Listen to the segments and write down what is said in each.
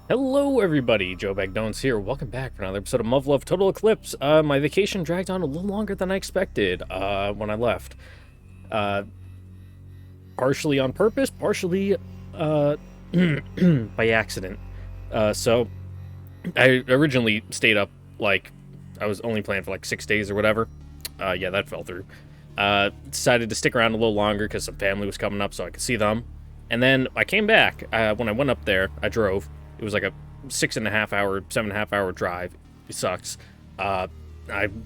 Hello everybody, Joe Bagdones here. Welcome back for another episode of MUV LUV Total Eclipse. My vacation dragged on a little longer than I expected when I left. Uh, Partially on purpose, partially by accident. So I originally stayed up, like, I was only planning for like 6 days or whatever. Yeah, that fell through. Decided to stick around a little longer because some family was coming up so I could see them. And then I came back. When I went up there, I drove. It was like a 6.5 hour, 7.5 hour drive. It sucks. I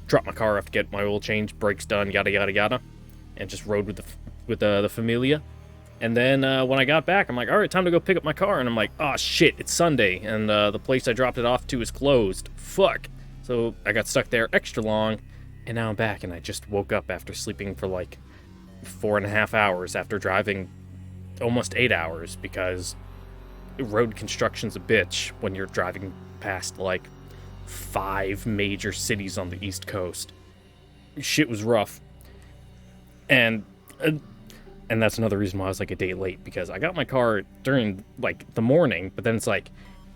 dropped my car off to get my oil change, brakes done, yada yada yada, and just rode with the Familia. And then when I got back, I'm like, all right, time to go pick up my car. And I'm like, oh shit, it's Sunday, and the place I dropped it off to is closed. Fuck. So I got stuck there extra long, and now I'm back, and I just woke up after sleeping for like 4.5 hours after driving almost 8 hours because road construction's a bitch when you're driving past like 5 major cities on the East Coast. Shit was rough. And that's another reason why I was like a day late, because I got my car during like the morning, but then it's like,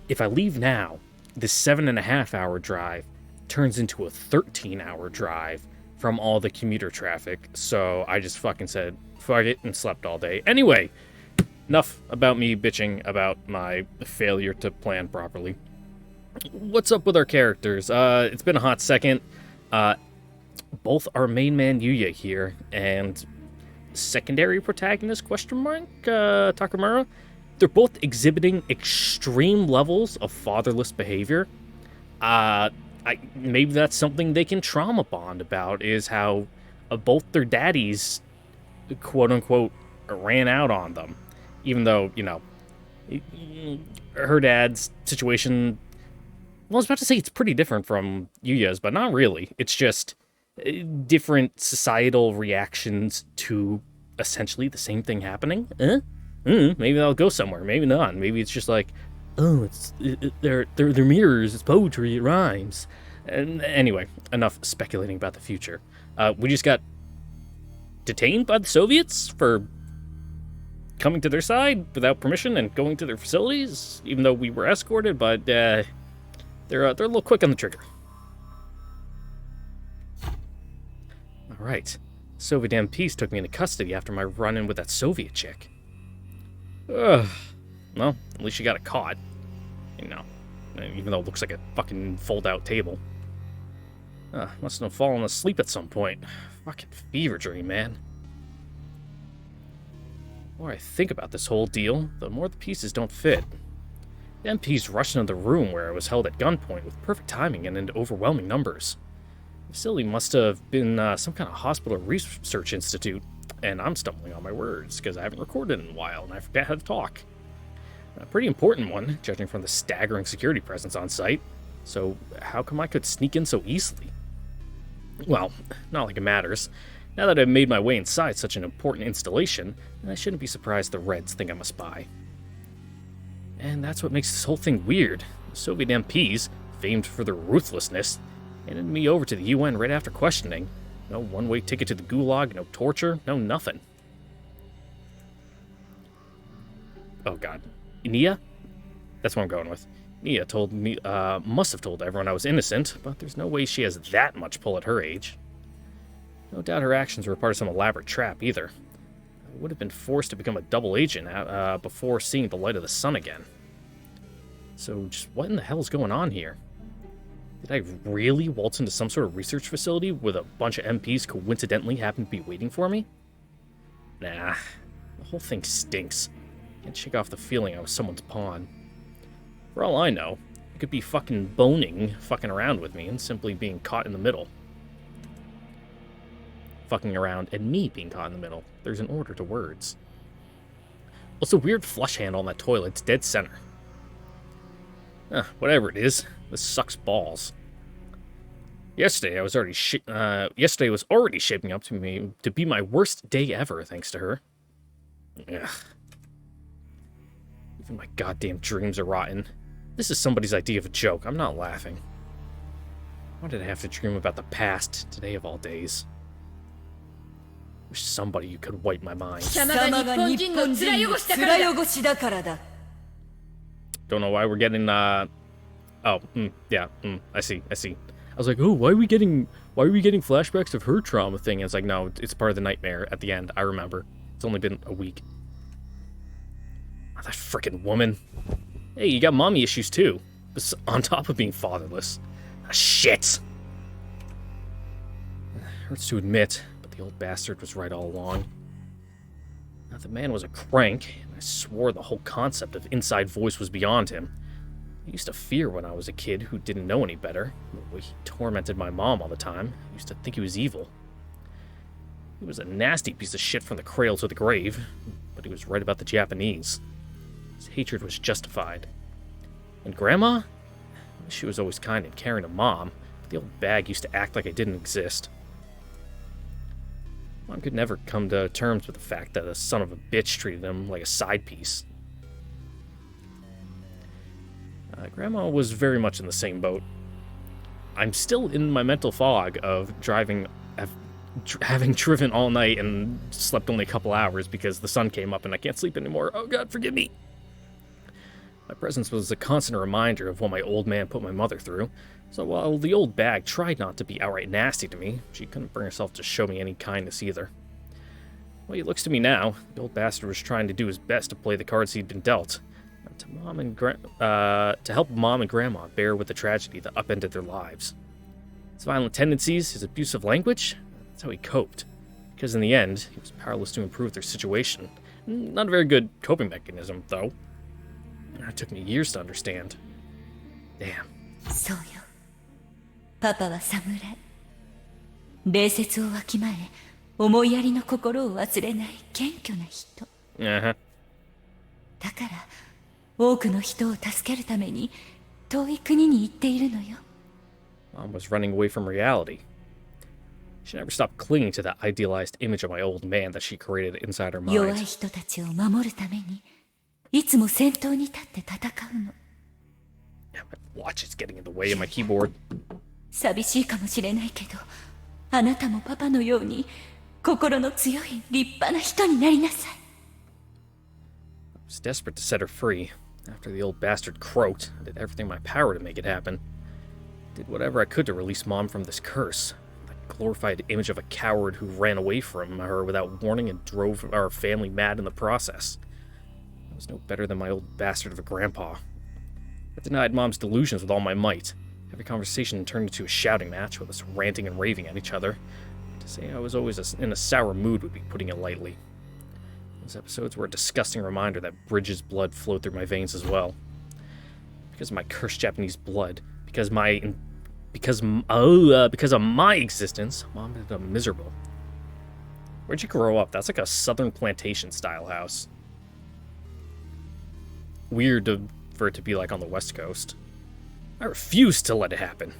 if I leave now, this 7.5 hour drive turns into a 13-hour drive from all the commuter traffic. So I just fucking said, fuck it, and slept all day. Anyway, enough about me bitching about my failure to plan properly. What's up with our characters? It's been a hot second. Both our main man Yuya here and secondary protagonist Takamura, they're both exhibiting extreme levels of fatherless behavior. Maybe that's something they can trauma bond about, is how both their daddies, quote unquote, ran out on them. Even though, you know, her dad's situation, well, I was about to say it's pretty different from Yuya's, but not really. It's just different societal reactions to essentially the same thing happening. Maybe that'll go somewhere. Maybe not. Maybe it's just like, oh, they're mirrors. It's poetry. It rhymes. And anyway, enough speculating about the future. We just got detained by the Soviets for coming to their side without permission and going to their facilities, even though we were escorted. But they're a little quick on the trigger. All right, Soviet MPs took me into custody after my run-in with that Soviet chick. Ugh. Well, at least she got it caught. You know, even though it looks like a fucking fold-out table. Must have fallen asleep at some point. Fucking fever dream, man. The more I think about this whole deal, the more the pieces don't fit. The MPs rushed into the room where I was held at gunpoint with perfect timing and in overwhelming numbers. The facility must have been some kind of hospital research institute, and I'm stumbling on my words because I haven't recorded in a while and I forgot how to talk. A pretty important one, judging from the staggering security presence on site. So how come I could sneak in so easily? Well, not like it matters. Now that I've made my way inside such an important installation, I shouldn't be surprised the Reds think I'm a spy. And that's what makes this whole thing weird. The Soviet MPs, famed for their ruthlessness, handed me over to the UN right after questioning. No one-way ticket to the gulag, no torture, no nothing. Oh god. Nia? That's what I'm going with. Nia told me, must have told everyone I was innocent, but there's no way she has that much pull at her age. No doubt her actions were part of some elaborate trap, either. I would have been forced to become a double agent before seeing the light of the sun again. So, just what in the hell is going on here? Did I really waltz into some sort of research facility where a bunch of MPs coincidentally happened to be waiting for me? Nah, the whole thing stinks. Can't shake off the feeling I was someone's pawn. For all I know, I could be fucking fucking around with me, and simply being caught in the middle. Fucking around and me being caught in the middle. There's an order to words. What's a weird flush handle on that toilet? It's dead center. Whatever it is, this sucks balls. Yesterday was already shaping up to be my worst day ever, thanks to her. Ugh. Even my goddamn dreams are rotten. This is somebody's idea of a joke. I'm not laughing. Why did I have to dream about the past today of all days? Wish somebody could wipe my mind. Do Don't know why we're getting, oh, yeah, I see. I was like, oh, why are we getting flashbacks of her trauma thing? And it's like, no, it's part of the nightmare at the end. I remember. It's only been a week. Oh, that frickin' woman. Hey, you got mommy issues too. On top of being fatherless. Ah, shit! Hurts to admit, but the old bastard was right all along. Now, the man was a crank, and I swore the whole concept of inside voice was beyond him. I used to fear when I was a kid who didn't know any better. The way he tormented my mom all the time. I used to think he was evil. He was a nasty piece of shit from the cradle to the grave, but he was right about the Japanese. His hatred was justified. And Grandma? She was always kind and caring to Mom, but the old bag used to act like I didn't exist. Mom could never come to terms with the fact that a son of a bitch treated him like a side piece. Grandma was very much in the same boat. I'm still in my mental fog of having driven all night and slept only a couple hours because the sun came up and I can't sleep anymore. Oh God, forgive me. My presence was a constant reminder of what my old man put my mother through, so while the old bag tried not to be outright nasty to me, she couldn't bring herself to show me any kindness either. The way it looks to me now, the old bastard was trying to do his best to play the cards he'd been dealt, to help Mom and Grandma bear with the tragedy that upended their lives. His violent tendencies, his abusive language, that's how he coped, because in the end, he was powerless to improve their situation. Not a very good coping mechanism, though. It took me years to understand. Damn. そうよ。パパは侍。礼節をわきまえ、思いやりの心を忘れない謙虚な人。Uh-huh. だから、多くの人を助けるために遠い国に行っているのよ。Mom was running away from reality. She never stopped clinging to that idealized image of my old man that she created inside her mind. 弱い人たちを守るために、いつも先頭に立って戦うの。Yeah, my watch is getting in the way of my keyboard. 寂しいかもしれないけど、あなたもパパのように心の強い立派な人になりなさい。I was desperate to set her free. After the old bastard croaked, I did everything in my power to make it happen. Did whatever I could to release Mom from this curse. That glorified image of a coward who ran away from her without warning and drove our family mad in the process. I was no better than my old bastard of a grandpa. I denied Mom's delusions with all my might. Every conversation turned into a shouting match with us ranting and raving at each other. To say I was always in a sour mood would be putting it lightly. Those episodes were a disgusting reminder that Bridget's blood flowed through my veins as well. Because of my cursed Japanese blood, because of my existence, Mom ended up miserable. Where'd you grow up? That's like a southern plantation style house. Weird for it to be like on the West Coast. I refused to let it happen.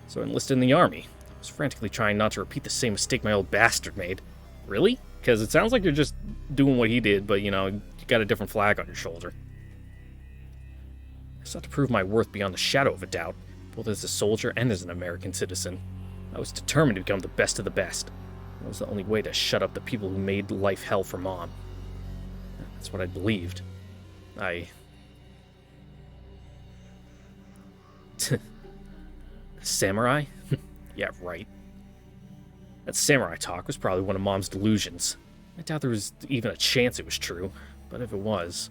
So I enlisted in the army. I was frantically trying not to repeat the same mistake my old bastard made. Really? Because it sounds like you're just doing what he did, but, you know, you got a different flag on your shoulder. I sought to prove my worth beyond the shadow of a doubt, both as a soldier and as an American citizen. I was determined to become the best of the best. That was the only way to shut up the people who made life hell for Mom. That's what I believed. Samurai? Yeah, right. That samurai talk was probably one of Mom's delusions. I doubt there was even a chance it was true, but if it was...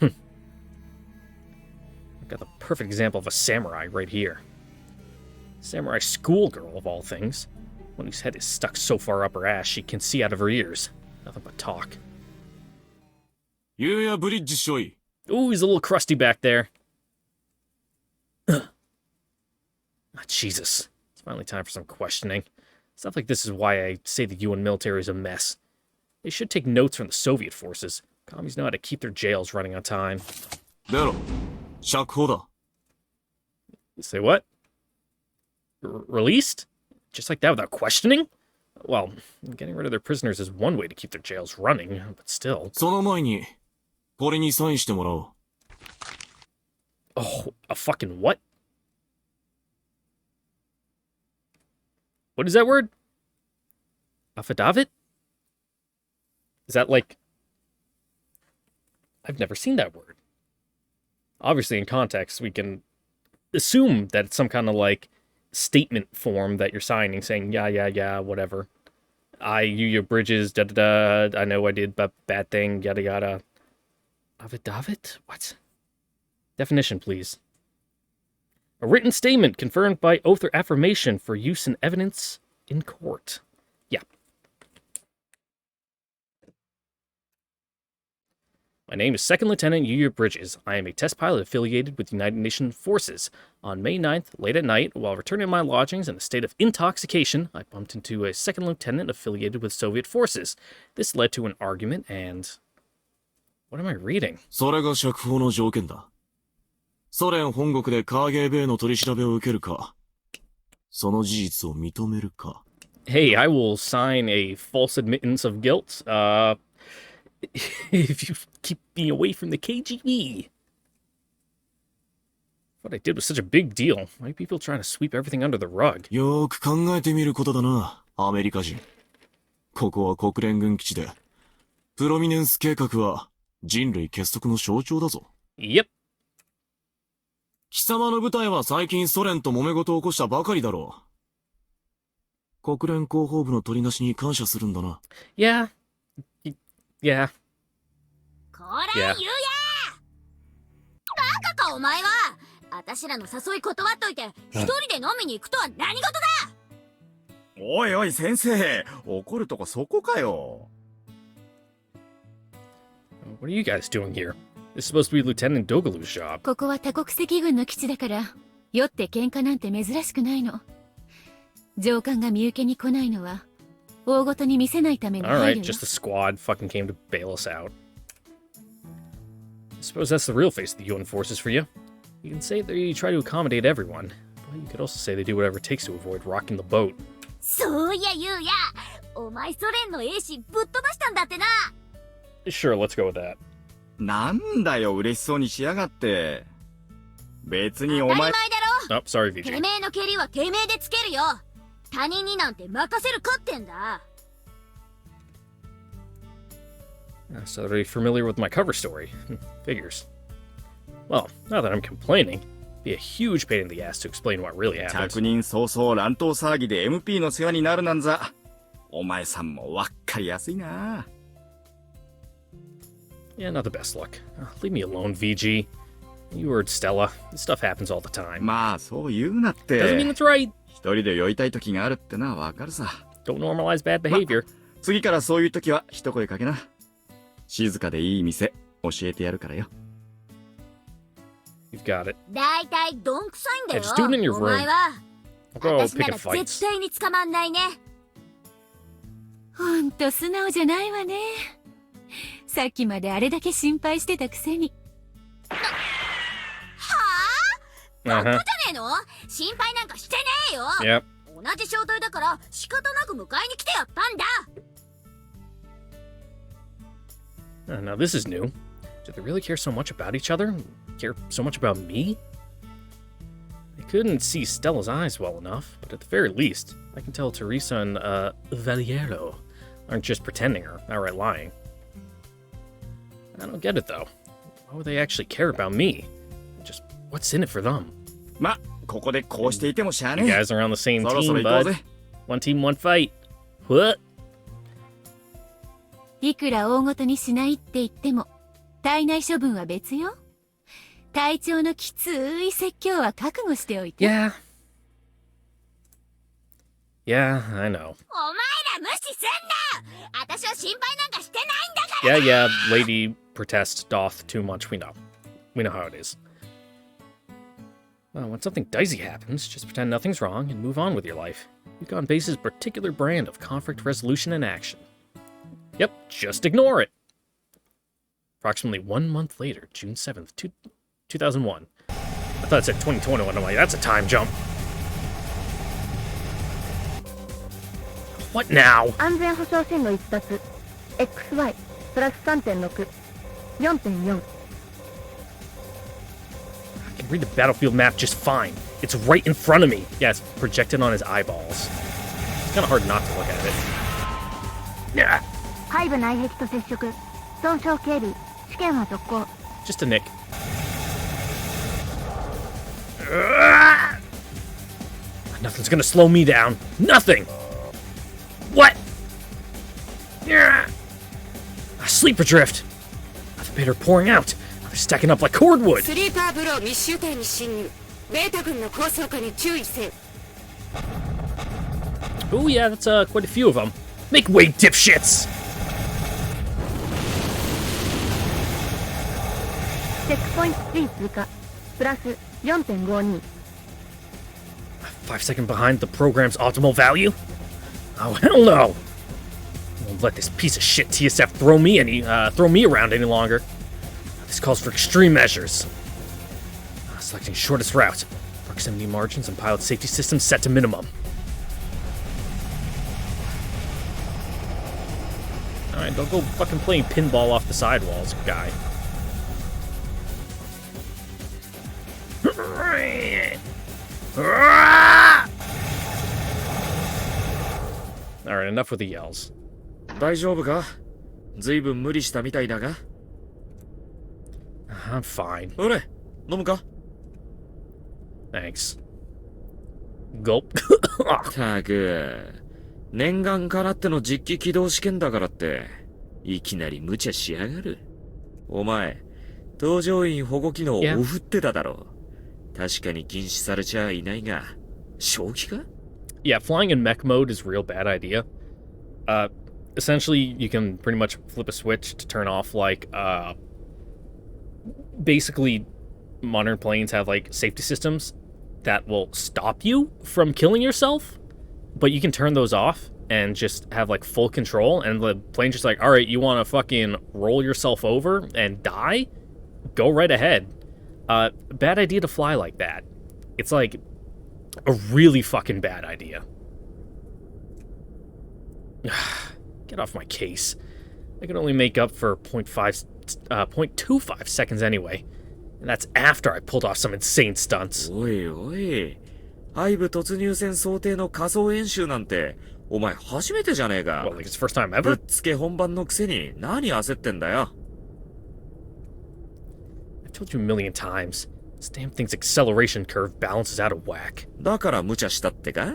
I've got the perfect example of a samurai right here. Samurai schoolgirl, of all things. One whose head is stuck so far up her ass she can see out of her ears. Nothing but talk. Ooh, he's a little crusty back there. Ah, Jesus. It's finally time for some questioning. Stuff like this is why I say the UN military is a mess. They should take notes from the Soviet forces. Commies know how to keep their jails running on time. Say what? Released? Just like that without questioning? Well, getting rid of their prisoners is one way to keep their jails running, but still. Oh, a fucking what? What is that word? Affidavit? Is that like I've never seen that word. Obviously, in context, we can assume that it's some kind of like statement form that you're signing saying, yeah, whatever. Your bridges, I know I did bad thing, yada yada. Affidavit? What? Definition, please. A written statement confirmed by oath or affirmation for use in evidence in court. Yeah. My name is Second Lieutenant Yu Bridges. I am a test pilot affiliated with United Nations Forces. On May 9th, late at night, while returning to my lodgings in a state of intoxication, I bumped into a second lieutenant affiliated with Soviet forces. This led to an argument and... What am I reading? それが釈放の条件だ。ソ連本国で KGB の取り調べを受けるか、その事実を認めるか。Hey, I will sign a false admittance of guilt, if you keep me away from the KGB. What I did was such a big deal. Why are people trying to sweep everything under the rug? よーく考えてみることだな、アメリカ人。ここは国連軍基地で、プロミネンス計画は人類結束の象徴だぞ。Yep. 貴様の部隊は最近ソ連と揉め事を起こしたばかりだろう。国連広報部の取りなしに感謝するんだな。Yeah. Yeah. こら、言うやバカかお前は。私らの誘い断っといて、一人で飲みに行くとは何事だ。おいおい先生、怒るとこそこかよ。What are you guys doing here? This is supposed to be Lieutenant Dogalu's job. ここは多国籍軍の基地だから酔って喧嘩なんて珍しくないの。上官が身請けに来ないのは大ごとに見せないための配慮よ。 Alright, just the squad fucking came to bail us out. I suppose that's the real face of the UN forces for you. You can say they try to accommodate everyone, but you could also say they do whatever it takes to avoid rocking the boat. そういや言うや、お前ソ連の兵士ぶっ飛ばしたんだってな。Sure, let's go with that. なんだよ嬉しそうにしやがって。別にお前。当たり前だろ。 Oh, sorry, て VJ. めえの蹴りはてめえでつけるよ。他人になんて任せるかってんだ。So they're familiar with my cover story. Figures. Well, not that I'm complaining. It'd be a huge pain in the ass to explain what really happened. 着任早々乱闘騒ぎで MP の世話になるなんざ。お前さんもわっかりやすいな。Yeah, not the best luck. Leave me alone, VG. You heard Stella. This stuff happens all the time. まあそう言うなっ Doesn't mean て。 it's right. 一人で酔いたい時があるってのはわかるさ。 Don't normalize bad behavior. 次からそういう時は一声かけな。静かでいい店教えてやるからよ。You've got it. だいたいどんくさいんだよ。 Hey, just do it in your お前 room. は。 I'll go 私な pick ら a fight. 絶対に捕まんないね。ほんと素直じゃないわね。さっきまであれだけ心配してたくせに。はぁ？バカ Uh-huh. じゃねえの？心配なんかしてねえよ。 Yep. 同じ小隊だから仕方なく迎えに来てやったんだ。Now this is new. Do they really care so much about each other? Care so much about me? I couldn't see Stella's eyes well enough, but at the very least, I can tell Teresa and, Valiero aren't just pretending or outright lying. I don't get it, though. Why would they actually care about me? Just, what's in it for them? ま、ここでこうしていてもしゃあ You ねえ。 guys are on the same そろそろ team, 行こう bud. ぜ。 One team, one fight. What? いくら大ごとにしないって言っても体内処分は別よ。隊長のきつい説教は覚悟しておいて。 Yeah. Yeah, I know. お前ら無視すんな。私は心配なんかしてないんだから。 Yeah, lady protests doth too much, we know. We know how it is. Well, when something dicey happens, just pretend nothing's wrong and move on with your life. You've gone base's particular brand of conflict resolution and action. Yep, just ignore it. Approximately 1 month later, June 7th, 2001. I thought it said 2021. I'm like, that's a time jump. What now? 安全保障線路逸脱 XY プラス 3.6 4.4 I can read the battlefield map just fine. It's right in front of me. Yeah, it's projected on his eyeballs. It's kind of hard not to look at it. Yeah. 背部内壁と接触損傷警備至験は続行。 Just a nick. Nothing's gonna slow me down. Nothing! What? Sleeper drift. The bit are pouring out. They're stacking up like cordwood. スリーパーブロー密集点に侵入。ベータ軍の高層化に注意せよ。 Oh yeah, that's quite a few of them. Make way, dipshits! チェックポイント C 通過。プラス 4.52。 5 seconds behind the program's optimal value? Oh hell no! I won't let this piece of shit TSF throw me around any longer. This calls for extreme measures. Selecting shortest route, proximity margins and pilot safety systems set to minimum. Alright, don't go fucking playing pinball off the sidewalls, guy. Alright, enough with the yells. 大丈夫か？ずいぶん無理したみたいだが。I'm fine. ほれ、飲むか？ Thanks. Gulp. たく、念願かなっての実機起動試験だからって、いきなり無茶しやがる。お前、搭乗員保護機能をオフってただろ。確かに禁止されちゃいないが、正気か？ Yeah, flying in mech mode is a real bad idea. Essentially, you can pretty much flip a switch to turn off, like, basically, modern planes have, like, safety systems that will stop you from killing yourself, but you can turn those off and just have, like, full control, and the plane's just like, alright, you want to fucking roll yourself over and die? Go right ahead. Bad idea to fly like that. It's, like, a really fucking bad idea. Get off my case. I can only make up for 0.25 seconds anyway. And that's after I pulled off some insane stunts. おいおい、背部突入戦想定の仮想演習なんて、お前初めてじゃねえか。Well, like it's the first time ぶ ever? っつけ本番のくせに何焦ってんだよ。I've told you a million times. This damn thing's acceleration curve balances out of whack. だから無茶したってか？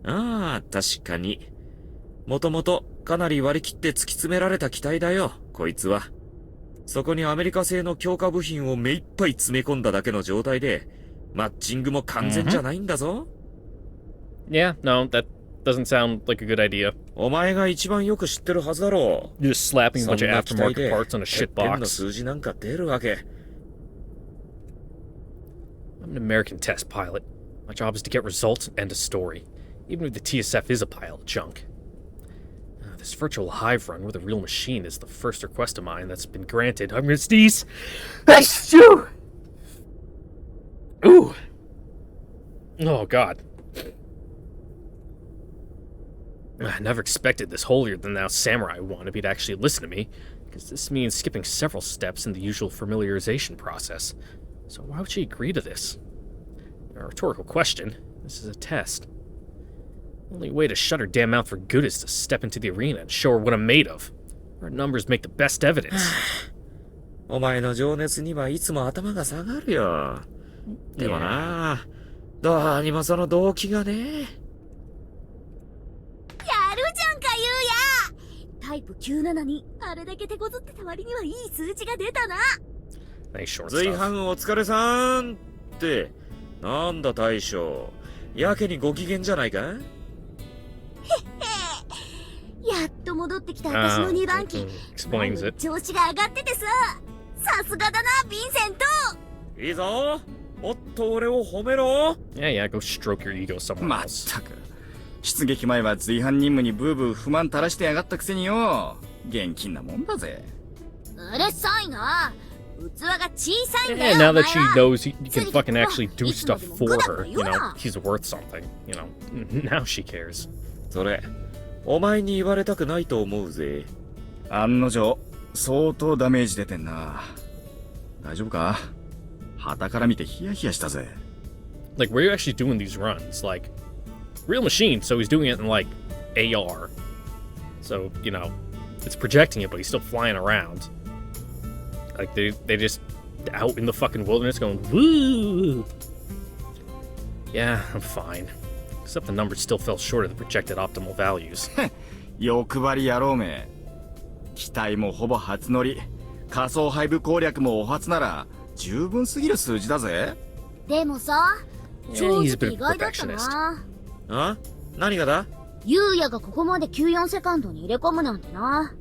ああ、確かに。もともとかなり割り切って突き詰められた機体だよ、こいつは。そこにアメリカ製の強化部品を目いっぱい詰め込んだだけの状態で、マッチングも完全じゃないんだぞ。Yeah, no, that doesn't sound like a good idea. お前が一番よく知ってるはずだろう。 You're just slapping a bunch of そんな機体 aftermarket で parts on a てっ shit ぺんの box. 数字なんか出るわけ。I'm an American test pilot. My job is to get results and a story, even if the TSF is a pile of junk. This virtual hive run with a real machine is the first request of mine that's been granted. I'm gonna sneeze. Achoo! Ooh. Oh, God. I never expected this holier-than-thou samurai wannabe to actually listen to me, because this means skipping several steps in the usual familiarization process. So why would she agree to this? A rhetorical question. This is a test. The only way to shut her damn mouth for good is to step into the arena and show her what I'm made of. Her numbers make the best evidence. お前の情熱にはいつも頭が下がるよ。でもな、どうにもその動機がね。やるじゃんかゆうや。タイプ97にあれだけ手こずってた割にはいい数値が出たな。 Nice short 随 stuff. 伴お疲れさんって、なんだ大将。やけにご機嫌じゃないか？やっと戻ってきた私の2番機。 Explains it. 調子が上がっててさ。さすがだな、ヴィンセント。いいぞ。もっと俺を褒めろ。 Yeah, go stroke your ego somewhere ま else. ったく。出撃前は随伴任務にブーブー不満垂らしてやがったくせによ。現金なもんだぜ。うるさいな。器が小さいんだ Yeah, よ。 now that she お前は knows you can fucking actually do stuff for her, you know, い he's worth something, you know. Now she cares. それ、お前に言われたくないと思うぜ。案の定、相当ダメージ出てんな。大丈夫か？旗から見てヒヤヒヤしたぜ。 Like, where are you actually doing these runs? Like, real machine, so he's doing it in, like, AR. So, you know, it's projecting it, but he's still flying around. Like they just out in the fucking wilderness going woo. Yeah, I'm fine. Except the numbers still fell short of the projected optimal values. 欲張り野郎め。機体もほぼ初乗り。仮想配部攻略もお初なら十分すぎる数字だぜ。でもさ、正 Yeah, he's a bit 直 of 意 a 外だったな。 perfectionist. あ？何がだ？ユウヤがここまで94セカンドに入れ込むなんてな。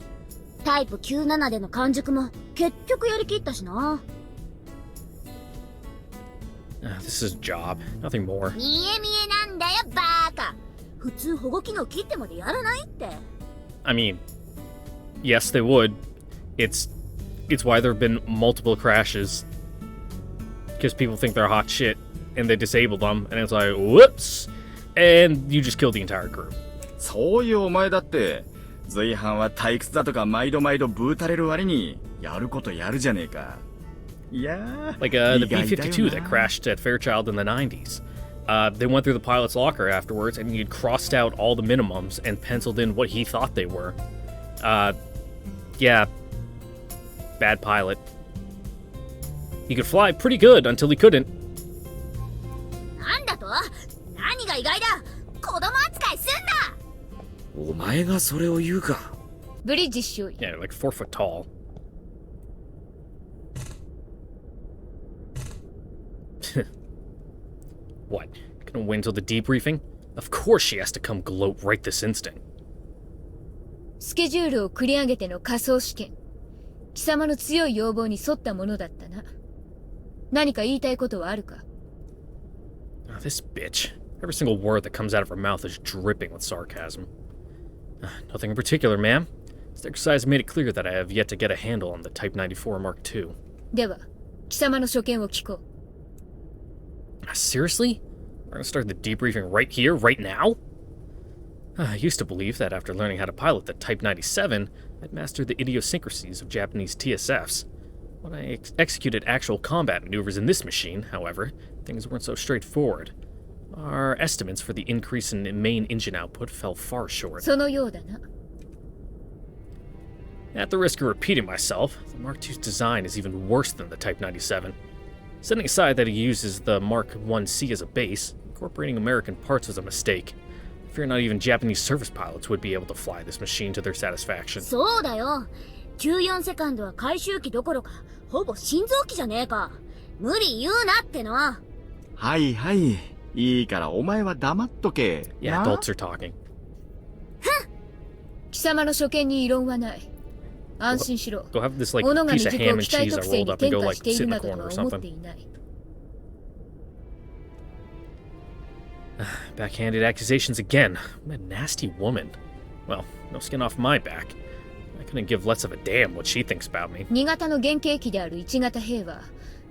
タイプ97での完熟も結局やりきったしな。This is a job, nothing more. 見え見えなんだよバーカ。普通保護機能切ってまでやらないって。I mean, yes, they would. It's why there have been multiple crashes. Because people think they're hot shit, and they disable them, and it's like, whoops! And you just kill the entire crew. そういうお前だって、随伴は退屈だとか毎度毎度ブーたれる割に、やることやるじゃねえか。いやー、 Like the B-52 that crashed at Fairchild in the 90s. They went through the pilot's locker afterwards, and he had crossed out all the minimums and penciled in what he thought they were. Yeah. Bad pilot. He could fly pretty good until he couldn't. なんだと？何が意外だ？子供扱いすんな！お前がそれを言うか。ブリッジ周囲。 Yeah, like 4 foot tall. What? Gonna wait until the debriefing? Of course she has to come gloat right this instant. スケジュールを繰り上げての仮想試験。貴様の強い要望に沿ったものだったな。何か言いたいことはあるか？ Oh, this bitch. Every single word that comes out of her mouth is dripping with sarcasm. Nothing in particular, ma'am. This exercise made it clear that I have yet to get a handle on the Type 94 Mark II. では、貴様の所見を聞こう。Seriously? We're gonna start the debriefing right here, right now? I used to believe that after learning how to pilot the Type 97, I'd mastered the idiosyncrasies of Japanese TSFs. When I executed actual combat maneuvers in this machine, however, things weren't so straightforward. Our estimates for the increase in main engine output fell far short. そのようだな。At the risk of repeating myself, the Mark II's design is even worse than the Type 97. Setting aside that he uses the Mark 1C as a base, incorporating American parts was a mistake. I fear not even Japanese service pilots would be able to fly this machine to their satisfaction. そうだよ。94セカンドは回収機どころか、ほぼ心臓機じゃねえか。無理言うなってな。はいはい。いいからお前は黙っとけ。 Yeah, な adults are talking. 貴様の所見に異論はない。安心しろ。 Go have this like 己が piece 未 of 熟を ham 機 and 体 cheese 特 I 性 rolled に up and 転 go 化 like してい sit る in な the どと corner は or 思って something. いない。Backhanded accusations again. I'm a nasty woman. Well, no skin off my back. I couldn't give less of a damn what she thinks about me. 2型の原型機である1型兵は、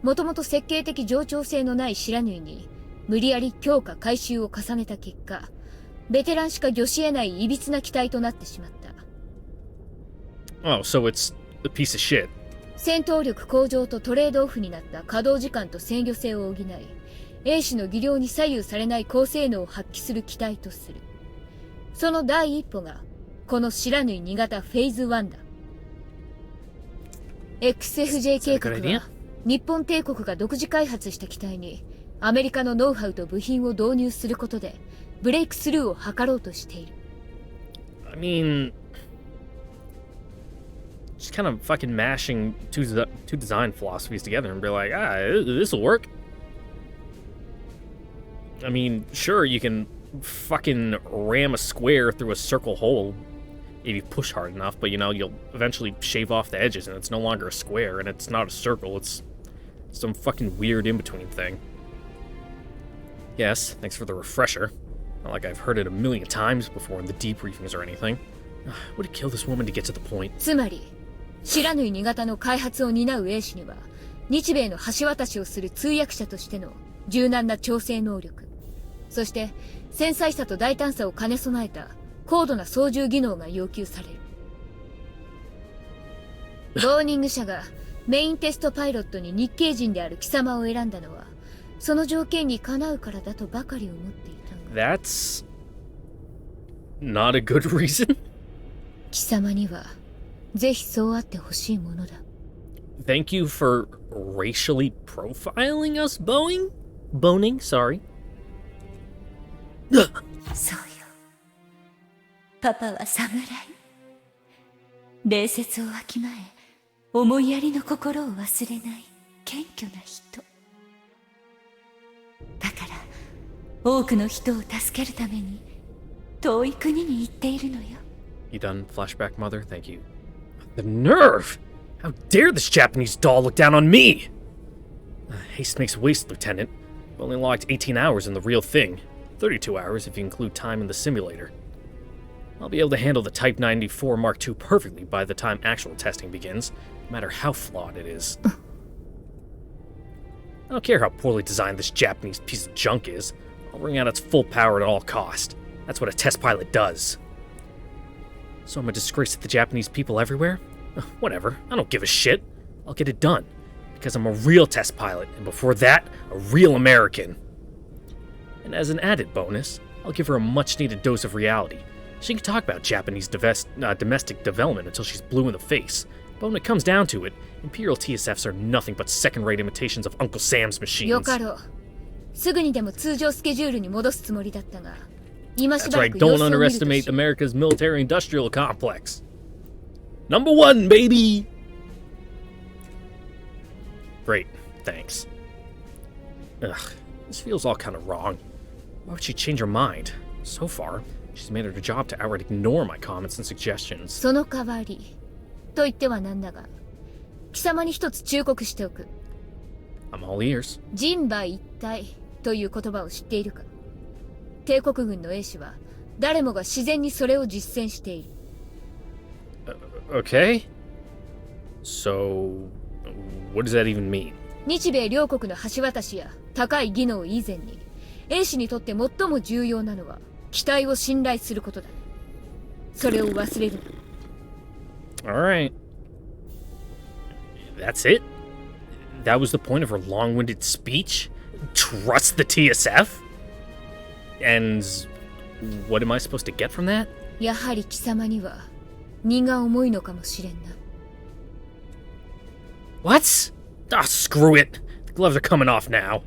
もともと設計的冗長性のない白縫いに、無理やり強化改修を重ねた結果、ベテランしか御し得ない歪な機体となってしまった。Oh, so it's a piece of shit. 戦闘力向上とトレードオフになった稼働時間と制御性を補い、兵士の技量に左右されない高性能を発揮する機体とする。その第一歩が、この白縫い2型フェーズ1だ。XFJ 計画は、日本帝国が独自開発した機体に、アメリカのノウハウと部品を導入することで、ブレイクスルーを図ろうとしている。I mean, just kind of fucking mashing two design philosophies together and be like, this'll work. I mean, sure, you can fucking ram a square through a circle hole if you push hard enough, but you'll eventually shave off the edges and it's no longer a square and it's not a circle, it's some fucking weird in-between thing. Yes, thanks for the refresher. Not like I've heard it a million times before in the debriefings or anything. Would it kill this woman to get to the point? つまり、白縫い2型の開発を担う兵士には、日米の橋渡しをする通訳者としての柔軟な調整能力、そして繊細さと大胆さを兼ね備えた高度な操縦技能が要求される。ボーニング社がメインテストパイロットに日系人である貴様を選んだのは、その条件にかなうからだとばかり思っていたが。That's not a good reason. 貴様にはぜひそうあってほしいものだ。thank you for racially profiling us, Boning, sorry. そうよ。パパは侍。礼節をわきまえ、思いやりの心を忘れない謙虚な人。だから、多くの人を助けるために、遠い国に行っているのよ。You done, flashback mother? Thank you. The nerve! How dare this Japanese doll look down on me? Haste makes waste, Lieutenant. I've only logged 18 hours in the real thing. 32 hours if you include time in the simulator. I'll be able to handle the Type 94 Mark II perfectly by the time actual testing begins, no matter how flawed it is. I don't care how poorly designed this Japanese piece of junk is. I'll bring out its full power at all cost. That's what a test pilot does. So I'm a disgrace to the Japanese people everywhere? Whatever, I don't give a shit. I'll get it done. Because I'm a real test pilot, and before that, a real American. And as an added bonus, I'll give her a much-needed dose of reality. She can talk about Japanese domestic development until she's blue in the face, but when it comes down to it, Imperial TSFs are nothing but second-rate imitations of Uncle Sam's machines. よかろう。すぐにでも通常スケジュールに戻すつもりだったが、今し That's ばら right, く don't 様子を見るとし underestimate America's military-industrial complex. Number 1, baby! Great, thanks. Ugh, this feels all kind of wrong. Why would she change her mind? So far, she's made it her job to outright ignore my comments and suggestions. その代わりと言ってはなんだが、貴様に一つ忠告しておく。 I'm all ears. 人馬一体という言葉を知っているか。帝国軍の英士は誰もが自然にそれを実践している。Okay? So, what does that even mean? 日米両国の橋渡しや高い技能以前に、英士にとって最も重要なのは機体を信頼することだ。それを忘れるな。Alright. That's it? That was the point of her long-winded speech? Trust the TSF? And what am I supposed to get from that? やはり貴様には荷が重いのかもしれんな。What? Ah, screw it. The gloves are coming off now.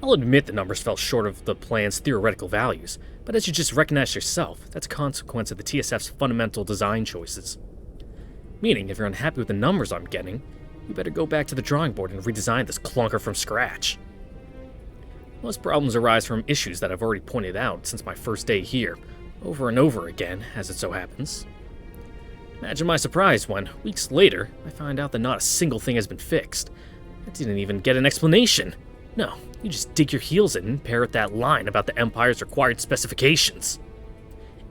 I'll admit the numbers fell short of the plan's theoretical values, but as you just recognized yourself, that's a consequence of the TSF's fundamental design choices. Meaning, if you're unhappy with the numbers I'm getting, you better go back to the drawing board and redesign this clunker from scratch. Most problems arise from issues that I've already pointed out since my first day here, over and over again, as it so happens. Imagine my surprise when, weeks later, I find out that not a single thing has been fixed. I didn't even get an explanation. No, you just dig your heels in and parrot that line about the Empire's required specifications.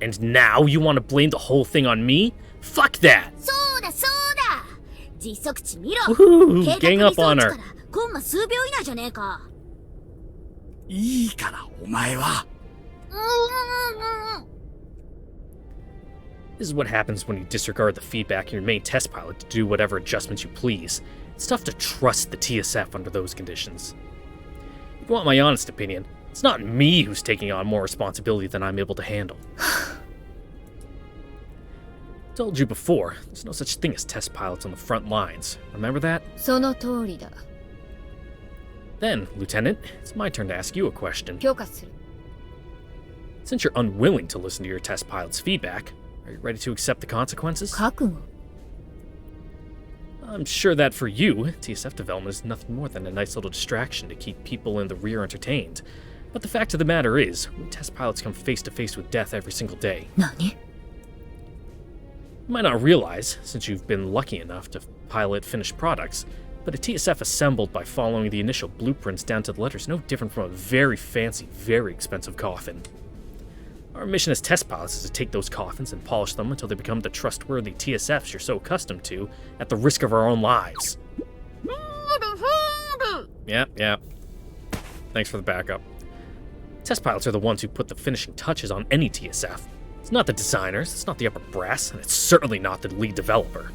And now you want to blame the whole thing on me? Fuck that! そうだそうだ、実測値見ろ。 Woohoo! 計 Gang 画 up 理想 on 値 her. からコンマ数秒以内じゃねえか。いいからお前は。This is what happens when you disregard the feedback of your main test pilot to do whatever adjustments you please. It's tough to trust the TSF under those conditions. If you want my honest opinion, it's not me who's taking on more responsibility than I'm able to handle. Told you before, there's no such thing as test pilots on the front lines. Remember that? その通りだ。 Then, Lieutenant, it's my turn to ask you a question. 許可する。 Since you're unwilling to listen to your test pilot's feedback, are you ready to accept the consequences? 覚悟。 I'm sure that for you, TSF development is nothing more than a nice little distraction to keep people in the rear entertained. But the fact of the matter is, we test pilots come face to face with death every single day. 何？ You might not realize, since you've been lucky enough to pilot finished products, but a TSF assembled by following the initial blueprints down to the letter is no different from a very fancy, very expensive coffin. Our mission as test pilots is to take those coffins and polish them until they become the trustworthy TSFs you're so accustomed to, at the risk of our own lives. Yeah. Thanks for the backup. Test pilots are the ones who put the finishing touches on any TSF. It's not the designers, it's not the upper brass, and it's certainly not the lead developer.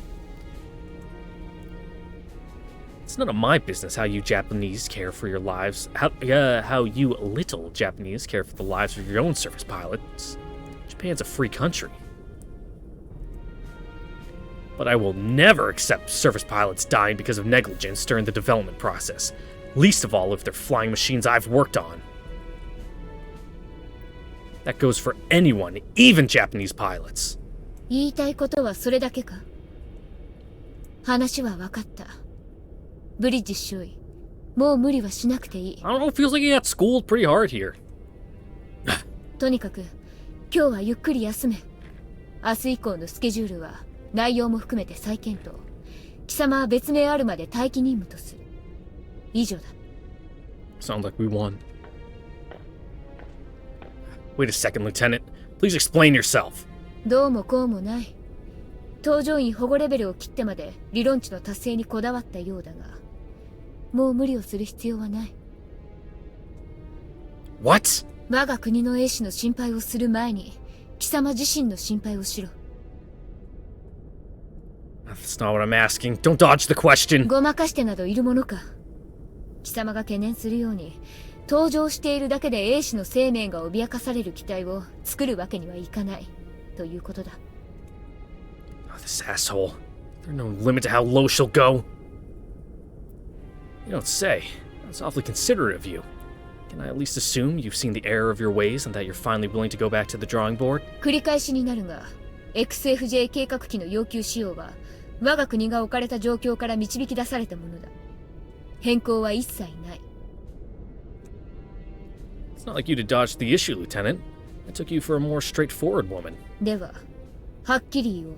It's none of my business how you Japanese care for your lives, how you little Japanese care for the lives of your own service pilots. Japan's a free country. But I will never accept surface pilots dying because of negligence during the development process. Least of all if they're flying machines I've worked on. That goes for anyone, even Japanese pilots. 言いたいことはそれだけか？話は分かった。ブリッジ少尉、もう無理はしなくていい。I don't know, it feels like you got schooled pretty hard here. とにかく、今日はゆっくり休め。明日以降のスケジュールは内容も含めて再検討。貴様は別名あるまで待機任務とする。以上だ。Sounds like we won. Wait a second, Lieutenant. Please explain yourself. どうもこうもない。搭乗員保護レベルを切ってまで理論値の達成にこだわったようだが、もう無理をする必要はない。What? 我が国の英士の心配をする前に、貴様自身の心配をしろ。That's not what I'm asking. Don't dodge the question. ごまかしてなどいるものか。貴様が懸念するように、搭乗しているだけで英士の生命が脅かされる機体を作るわけにはいかない、ということだ。Oh, this asshole. There's no limit to how low she'll go. You don't say. That's awfully considerate of you. Can I at least assume you've seen the error of your ways and that you're finally willing to go back to the drawing board? 繰り返しになるが、XFJ 計画機の要求仕様は、我が国が置かれた状況から導き出されたものだ。変更は一切ない。It's not like you to dodge the issue, Lieutenant. I took you for a more straightforward woman. では、はっきり言おう。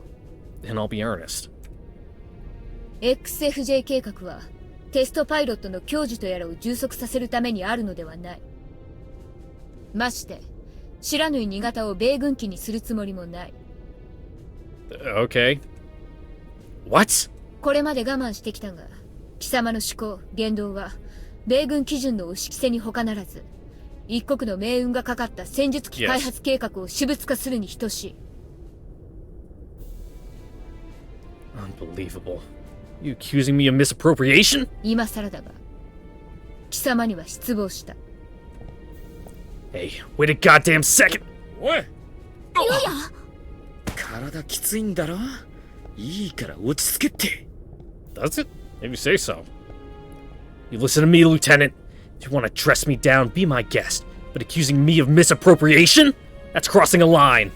And I'll be earnest. XFJ 計画は、テストパイロットの享受とやらを充足させるためにあるのではない。まして、知らぬい2型を米軍機にするつもりもない。Okay. What? これまで我慢してきたが、貴様の思考、言動は、米軍基準の押し着せに他ならず、一国の命運がかかった戦術機開発計画を私物化するに等しい。Unbelievable. You accusing me of misappropriation? 今更だが、貴様には失望した。Hey, wait a goddamn second! おい！ゆうや体きついんだろ？いいから落ち着けって。Does it? Maybe say so. You listen to me, Lieutenant. If you want to dress me down, be my guest. But accusing me of misappropriation? That's crossing a line.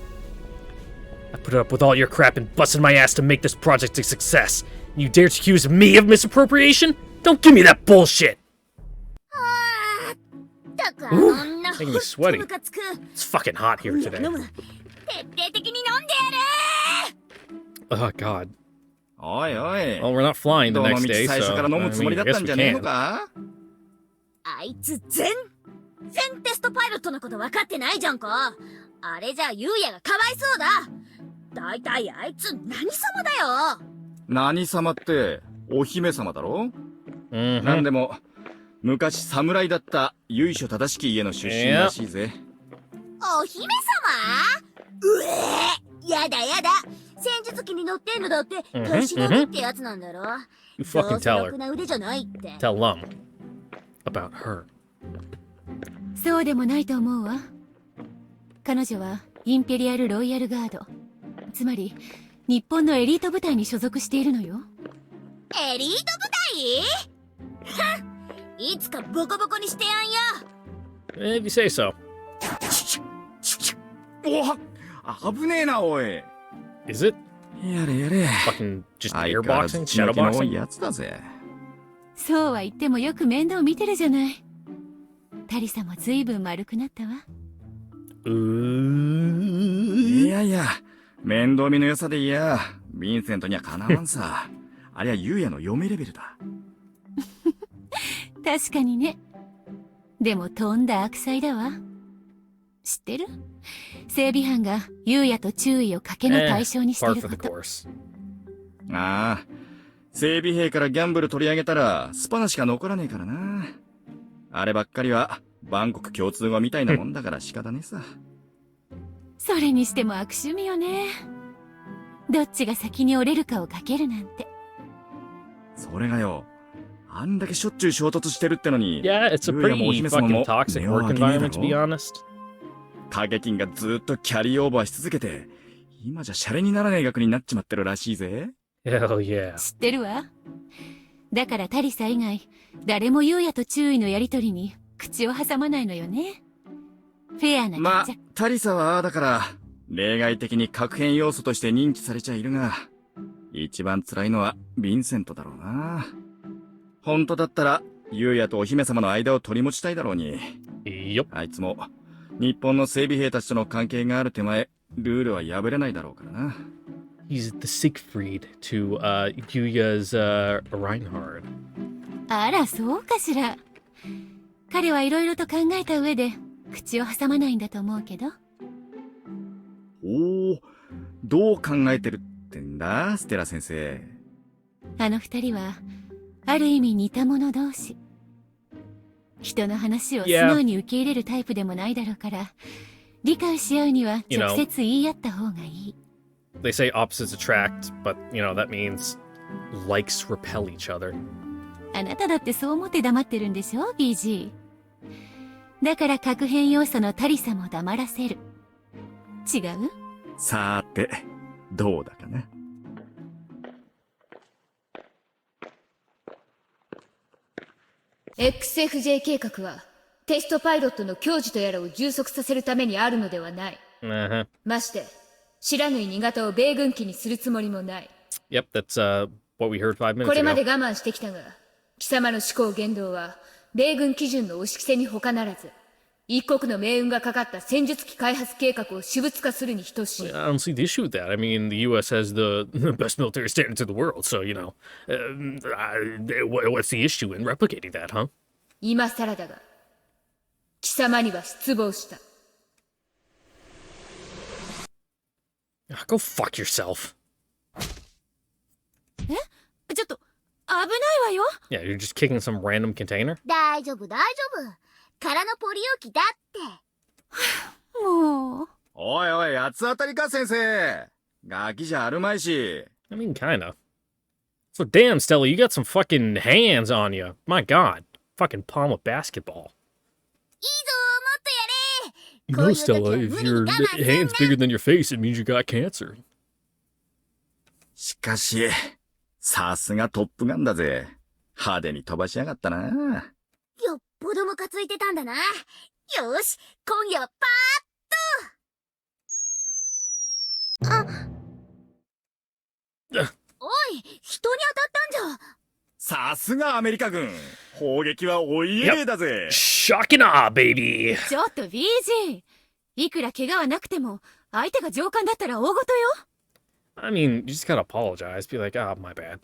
I put up with all your crap and busted my ass to make this project a success. And you dare to accuse me of misappropriation? Don't give me that bullshit! ったくあの女、 making me sweaty. ムカつく。 It's fucking hot here 飲 today. む。徹底的に飲んでやる。 Oh, God. おいおい。 Well, we're not flying the どの next 道 day, 最初 so から飲む I つもり mean, だ I った guess ん we じゃねえの can. か？あいつ全テストパイロットのこと分かってないじゃんか。あれじゃゆうやがかわいそうだ。だいたいあいつ何様だよ。何様ってお姫様だろ？ Mm-hmm. なんでも昔侍だった由緒正しき家の出身らしいぜ。お姫様？うえー、やだやだ。戦術機に乗ってんのだって大しのぎってやつなんだろ。 You ど fucking うせ tell ろ her. くな腕じゃないって。 Tell Lum about her. そうでもないと思うわ。彼女はインペリアル・ロイヤル・ガード、つまり日本のエリート部隊に所属しているのよ。エリート部隊？はっ、いつかボコボコにしてやんよ。 If you say so. お危ねえなおい。 Is it? やれやれ。 Fucking just 相変わらず airboxing? 血の気の多い Shadowboxing? やつだぜ。そうは言ってもよく面倒見てるじゃない。タリサもずいぶん丸くなったわ。いやいや、面倒見の良さでいや、ヴィンセントにはかなわんさ。あれはユウヤの嫁レベルだ。確かにね。でもとんだ悪妻だわ。知ってる？整備班がユウヤと注意を賭けの対象にして Par る for こ the と。course. ああ、整備兵からギャンブル取り上げたらスパナしか残らねえからな。あればっかりは万国共通語みたいなもんだから仕方ねえさ。それにしても悪趣味よね。どっちが先に折れるかを賭けるなんて。それがよ、あんだけしょっちゅう衝突してるってのに、 Yeah, it's a ユウヤもお pretty 姫様 fucking も toxic 目を work 開けねえだ environment, to be ろ。 honest. 影金がずっとキャリーオーバーし続けて、今じゃシャレにならねえ額になっちまってるらしいぜ。Hell yeah. 知ってるわ。だからタリサ以外、誰もユウヤと注意のやりとりに口を挟まないのよね。フェアなまあ決着。、タリサはだから、例外的に確変要素として認知されちゃいるが、一番辛いのはヴィンセントだろうな。本当だったら、ユウヤとお姫様の間を取り持ちたいだろうに。Yup. あいつも、日本の整備兵たちとの関係がある手前、ルールは破れないだろうからな。He's the Siegfried to Yuya's Reinhard. あら、そうかしら。彼はいろいろと考えた上で、口を挟まないんだと思うけど。おお、どう考えてるってんだ、ステラ先生。あの二人は、ある意味似た者同士。人の話を素直に受け入れるタイプでもないだろうから、理解し合うには直接言い合った方がいい。They say opposites attract, but, that means likes repel each other. あなただってそう思って黙ってるんでしょ ?BG。だから核変要素のタリサも黙らせる。違う？さーて、どうだかな。XFJ 計画は、テストパイロットの矜持とやらを充足させるためにあるのではない。Uh-huh. まして、知らぬい2型を米軍機にするつもりもない。Yep, that's what we heard 5 minutes これまで ago. 我慢してきたが、貴様の思考言動は、米軍基準の押し着せに他ならず、一国の命運がかかった戦術機開発計画を私物化するに等しい。I don't see the issue with that. I mean, the U.S. has the best military standards in the world, so, what's the issue in replicating that, huh? 今更だが、貴様には失望した。Go fuck yourself. ちょっと、危ないわよ。Yeah, you're just kicking some random container? 大丈夫大丈夫。空のポリ容器だって。もう。おいおい、八つ当たりか先生。ガキじゃあるまいし。I mean, kinda. So damn, Stella, you got some fucking hands on you. My god. Fucking palm of basketball. いいぞ、もっとやれ。 You know, Stella, if your hand's bigger than your face, it means you got cancer. しかし、さすがトップガンだぜ。派手に飛ばしやがったな。よっぽどムカついてたんだな。よし、今夜はパーッと。おい、人に当たったんじゃ。さすがアメリカ軍。砲撃はお家芸だぜ。Shock and awe, baby. ちょっと BG。いくら怪我はなくても、相手が上官だったら大事よ。I mean, you just gotta apologize. Be like, oh, my bad.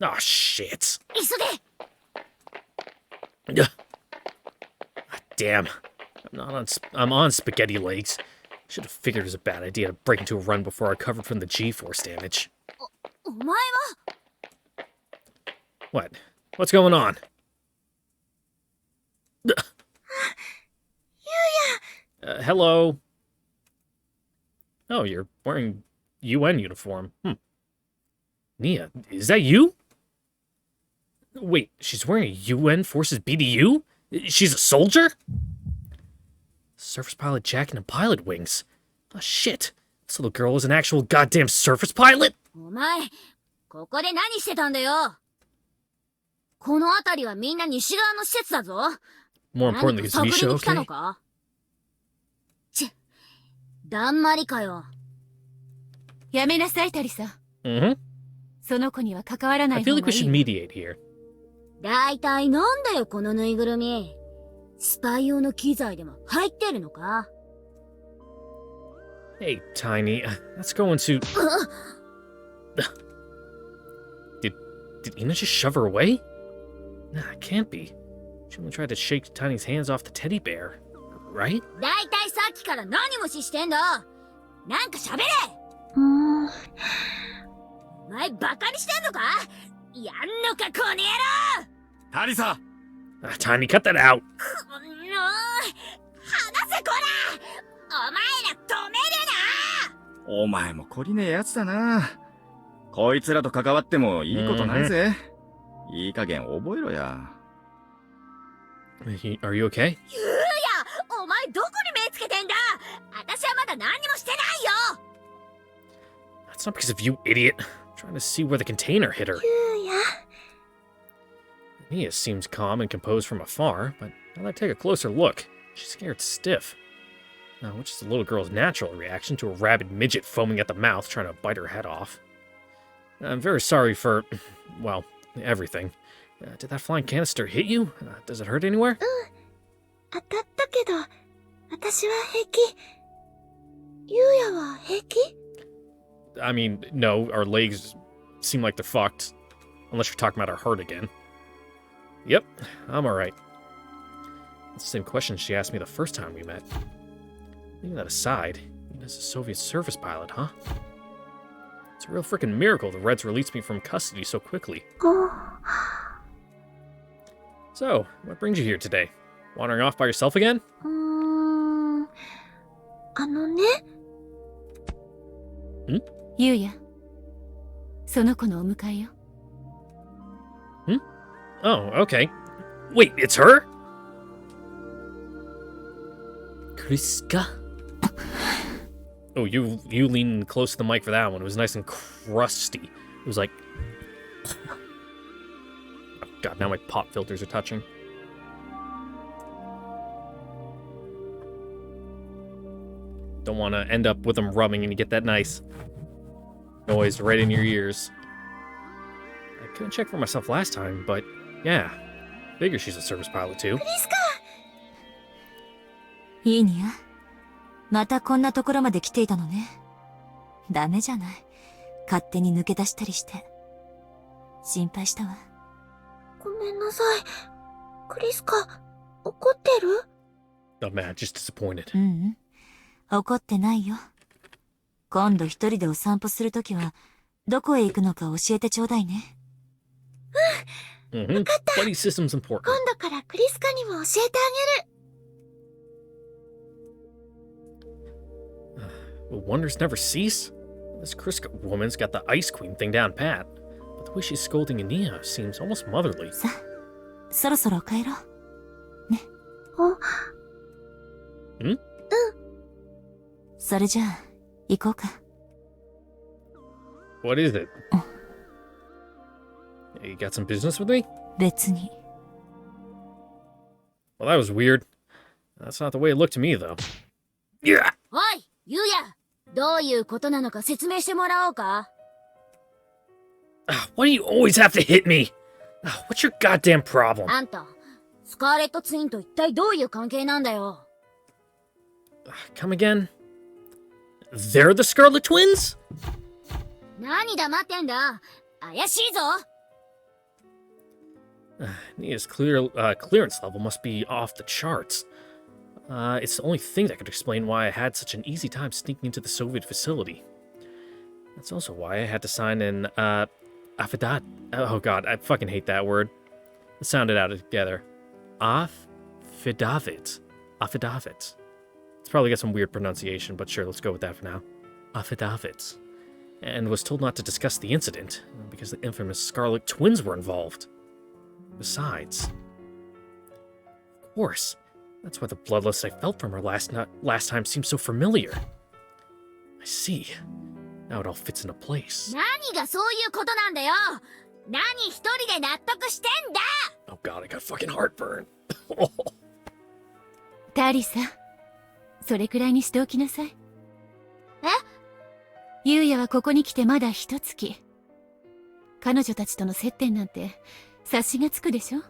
Oh, shit. 急げ。Ugh. Damn. I'm on spaghetti legs. Should have figured it was a bad idea to break into a run before I recovered from the G-force damage. お前は What? What's going on? Hello. Oh, you're wearing UN uniform. Nia, is that you? Wait, she's wearing a UN Forces BDU? She's a soldier? Surface pilot jacket and pilot wings. Oh, shit. This little girl is an actual goddamn surface pilot? お前、ここで何してたんだよ。この辺りはみんな西側の施設だぞ。 More importantly, is 何か Misha 探りに来た okay? のか？だんまりかよ。やめなさい、タリサ。Mm-hmm. その子には関わらな I い feel 方 like が we い should い。 mediate here. だいたいなんだよ、このぬいぐるみ。スパイ用の機材でも入ってるのか？ Hey, Tiny, let's go into... Did Ina just shove her away? Nah, it can't be. She only tried to shake Tiny's hands off the teddy bear, right? だいたいさっきから何無視してんだ。なんか喋れ。お前バカにしてんのか？やんのか、この野郎。タリサ Tiny, cut that out! 離せこら。お前ら止めるな。お前も懲りねえやつだな。こいつらと関わってもいいことないぜ。いい加減覚えろや。Are you okay? ゆうや、お前どこに目つけてんだ。私はまだ何にもしてないよ。That's It's not because of you, idiot. I'm trying to see where the container hit her. ゆうや Nia seems calm and composed from afar, but now that I take a closer look, she's scared stiff. Now, which is the little girl's natural reaction to a rabid midget foaming at the mouth trying to bite her head off. I'm very sorry for, well, everything. Did that flying canister hit you? Does it hurt anywhere? 当たったけど私は平気ゆうやは平気 I mean, no, our legs seem like they're fucked. Unless you're talking about our heart again. Yep, I'm alright. That's the same question she asked me the first time we met. Leaving that aside, even as a Soviet service pilot, huh? It's a real freaking miracle the Reds released me from custody so quickly. So, what brings you here today? Wandering off by yourself again? あのねゆうや、その子のお迎えよ。Oh, okay. Wait, it's her? Kriska? Oh, you leaned close to the mic for that one. It was nice and crusty. It was like... Oh, God, now my pop filters are touching. Don't want to end up with them rubbing and you get that nice noise right in your ears. I couldn't check for myself last time, but yeah. Figure she's a service pilot too. いいにゃ。またこんなところまで来ていたのね。ダメじゃない。勝手に抜け出したりして。心配したわ。ごめんなさいクリスカ怒ってる Oh man, just disappointed. ううん。怒ってないよ。今度一人でお散歩するときは、どこへ行くのか教えてちょうだいね。Mm-hmm. Buddy system's important. 今度からクリスカにも教えてあげる Will wonders never cease? This Kriska woman's got the Ice Queen thing down pat. But the way she's scolding Ania seems almost motherly. さ、そろそろ帰ろう。ね。ん？それじゃあ、行こうか。What is it? You got some business with me? 別に。Well, that was weird. That's not the way it looked to me, though. Yeah! おいゆうやどういうことなのか説明してもらおうか Why do you always have to hit me? What's your goddamn problem? あんたスカーレットツインと一体どういう関係なんだよ Come again? They're the Scarlet Twins? 何黙ってんだ怪しいぞ Nia's clearance level must be off the charts. It's the only thing that could explain why I had such an easy time sneaking into the Soviet facility. That's also why I had to sign an, affidavit. Oh god, I fucking hate that word. Let's sound it out together. Affidavit. Affidavit. It's probably got some weird pronunciation, but sure, let's go with that for now. Affidavit. And was told not to discuss the incident, because the infamous Scarlet Twins were involved. Besides... Of course. That's why the bloodlust I felt from her last time seemed so familiar. I see. Now it all fits into place. 何がそういうことなんだよ何一人で納得してんだ Oh god, I got fucking heartburn. タリサ、それくらいにしておきなさい。えゆうやはここに来てまだ一月。彼女たちとの接点なんて察しがつくでしょ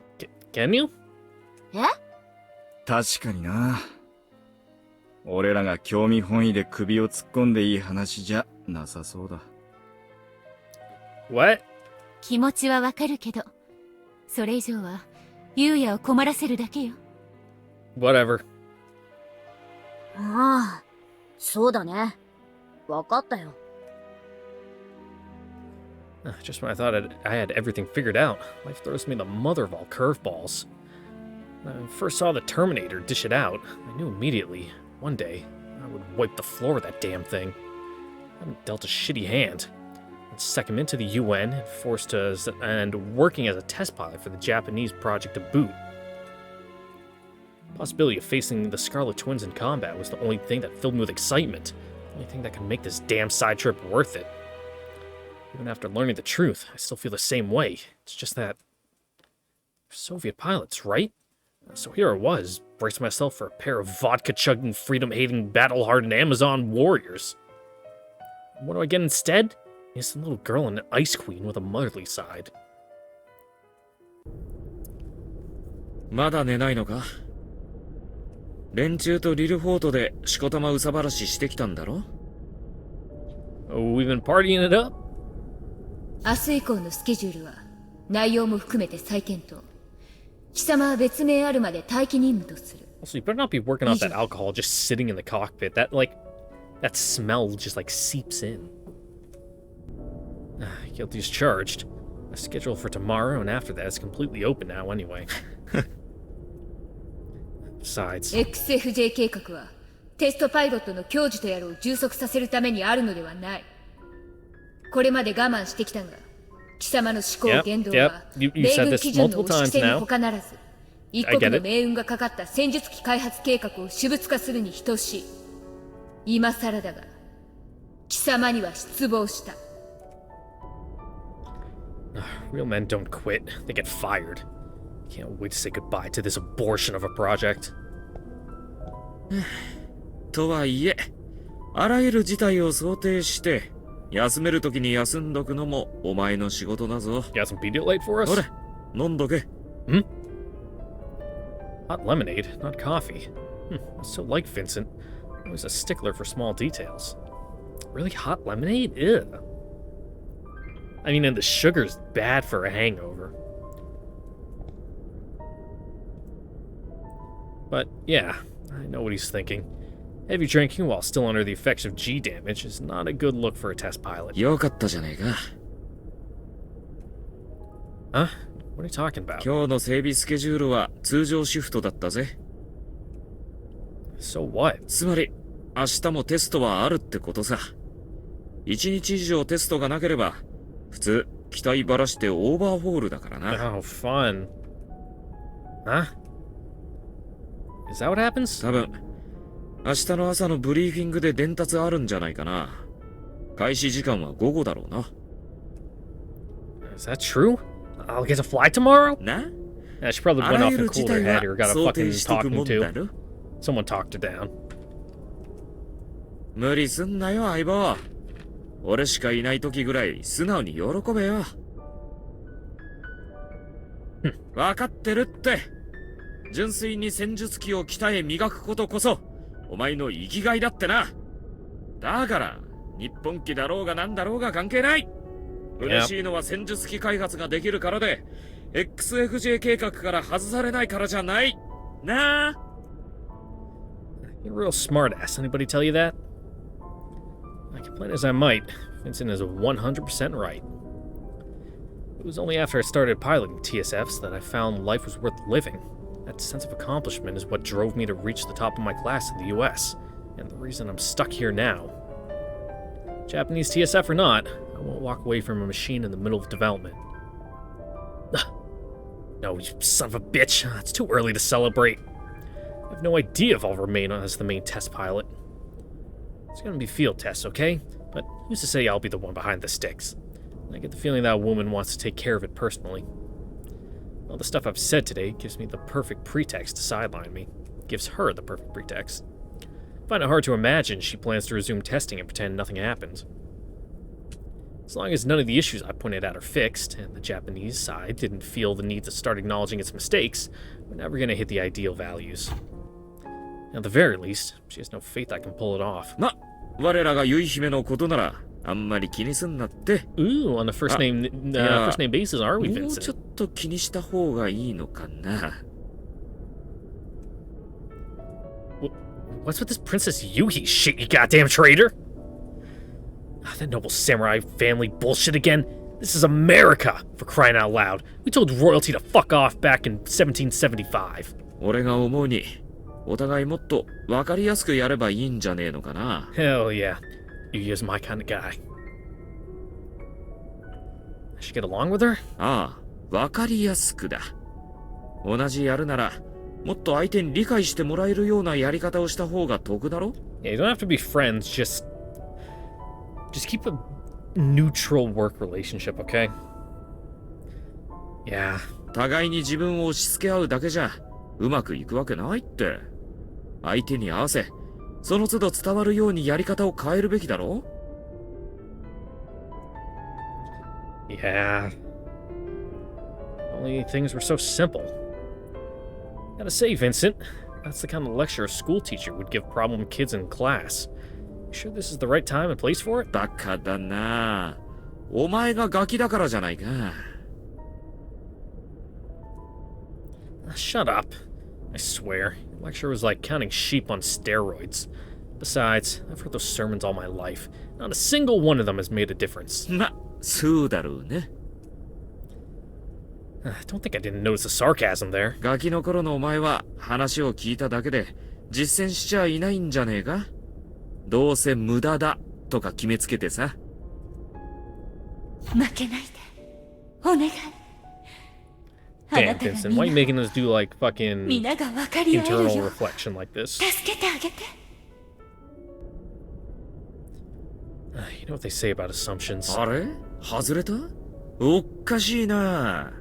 Can you? え確かにな。俺らが興味本位で首を突っ込んでいい話じゃなさそうだ。What? 気持ちはわかるけど、それ以上はゆうやを困らせるだけよ。Whatever. ああそうだねわかったよ Just when I thought I had everything figured out, life throws me the mother of all curveballs. When I first saw the Terminator dish it out, I knew immediately, one day, I would wipe the floor with that damn thing. I'm dealt a shitty hand. And stuck him into the UN and working as a test pilot for the Japanese project to boot. The possibility of facing the Scarlet Twins in combat was the only thing that filled me with excitement. The only thing that could make this damn side trip worth it. Even after learning the truth, I still feel the same way. It's just that... Soviet pilots, right? So here I was, bracing myself for a pair of vodka-chugging, freedom-hating, battle-hardened Amazon warriors. What do I get instead? Innocent little girl and an ice queen with a motherly side. まだ寝ないのか？連中とリルフォートでしこたまうさばらししてきたんだろ？ Oh, we've been partying it up? 明日以降のスケジュールは内容も含めて再検討。貴様は別名あるまで待機任務とする。Also, you better not be working off that alcohol just sitting in the cockpit. That smell just seeps in. Guilty as charged. My schedule for tomorrow and after that is completely open now anyway. Besides... XFJ 計画はテストパイロットの教授とやろを充足させるためにあるのではない。これまで我慢してきたが、貴様の思考言動は米軍基準の押し付けに他ならず、一国の命運がかかった戦術機開発計画を私物化するに等しい。今更だが、貴様には失望した。Real men don't quit. They get fired. Can't wait to say goodbye to this abortion of a project. とはいえ、あらゆる事態を想定して、休めるときに休んどくのもお前の仕事だぞ。You got some Pedialyte for us? ほれ、飲んどけ。Hmm? Hot lemonade, not coffee. So like Vincent, always a stickler for small details. Really hot lemonade? Ew. I mean, and the sugar's bad for a hangover. But yeah, I know what he's thinking. Heavy drinking while still under the effects of G damage is not a good look for a test pilot. よかったじゃねえか。Huh? What are you talking about? 今日の整備スケジュールは通常シフトだったぜ。So what? つまり、明日もテストはあるってことさ。1日以上テストがなければ、普通、機体ばらしてオーバーホールだからな。Oh, fun. Huh? Is that what happens? 多分、明日の朝のブリーフィングで伝達あるんじゃないかな。開始時間は午後だろうな。Is that true? I'll get to fly tomorrow? な? Yeah, she probably went off and cooled her head or got a fucking talking to. Someone talked her down. 無理すんなよ、相棒。俺しかいない時ぐらい素直に喜べよ。わかってるって。純粋に戦術機を鍛え磨くことこそ、お前の生きがいだってな。だから、日本機だろうがなんだろうが関係ない。嬉しいのは戦術機開発ができるからで、XFJ 計画から外されないからじゃない。なあ。You're a real smartass. Anybody tell you that? I complain as I might. Vincent is 100% right. It was only after I started piloting TSFs that I found life was worth living. That sense of accomplishment is what drove me to reach the top of my class in the US, and the reason I'm stuck here now. Japanese TSF or not, I won't walk away from a machine in the middle of development. No, you son of a bitch. It's too early to celebrate. I have no idea if I'll remain as the main test pilot. It's gonna be field tests, okay? But who's to say I'll be the one behind the sticks? I get the feeling that woman wants to take care of it personally. All the stuff I've said today gives me the perfect pretext to sideline me. Gives her the perfect pretext. I find it hard to imagine she plans to resume testing and pretend nothing happened. As long as none of the issues I pointed out are fixed, and the Japanese side didn't feel the need to start acknowledging its mistakes, we're never gonna hit the ideal values. At the very least, she has no faith I can pull it off. ま、我らが結姫のことなら、あんまり気にすんなって。Ooh, on the first name basis, are we, Vincent? もうちょっと気にした方がいいのかな。What's with this Princess Yuhi shit, you goddamn traitor? That noble samurai family bullshit again? This is America, for crying out loud. We told royalty to fuck off back in 1775. 俺が思うに、お互いもっと分かりやすくやればいいんじゃねえのかな。Hell yeah. Yuya's my kind of guy. I should get along with her? ああ、分かりやすくだ。同じやるなら、もっと相手に理解してもらえるようなやり方をした方が得だろ？ Yeah, you don't have to be friends, just keep neutral work relationship, okay? Yeah. 互いに自分を押し付け合うだけじゃうまくいくわけないって。相手に合わせ、その都度伝わるようにやり方を変えるべきだろ？ Yeah. Only things were so simple. Gotta say, Vincent, that's the kind of lecture a school teacher would give problem kids in class. You sure this is the right time and place for it? バカだな。お前がガキだからじゃないか。Shut up. I swear. Your lecture was like counting sheep on steroids. Besides, I've heard those sermons all my life. Not a single one of them has made a difference. ま、そうだろうね。I don't think I didn't notice the sarcasm there. ガキの頃のお前は話を聞いただけで実践しちゃいないんじゃねえか？どうせ無駄だとか決めつけてさ。負けないで。お願い。 Damn, Vincent, why are you making us do like fucking 皆が分かり合える internal よ。 reflection like this? 助けてあげて。You know what they say about assumptions. あれ？外れた？おっかしいな。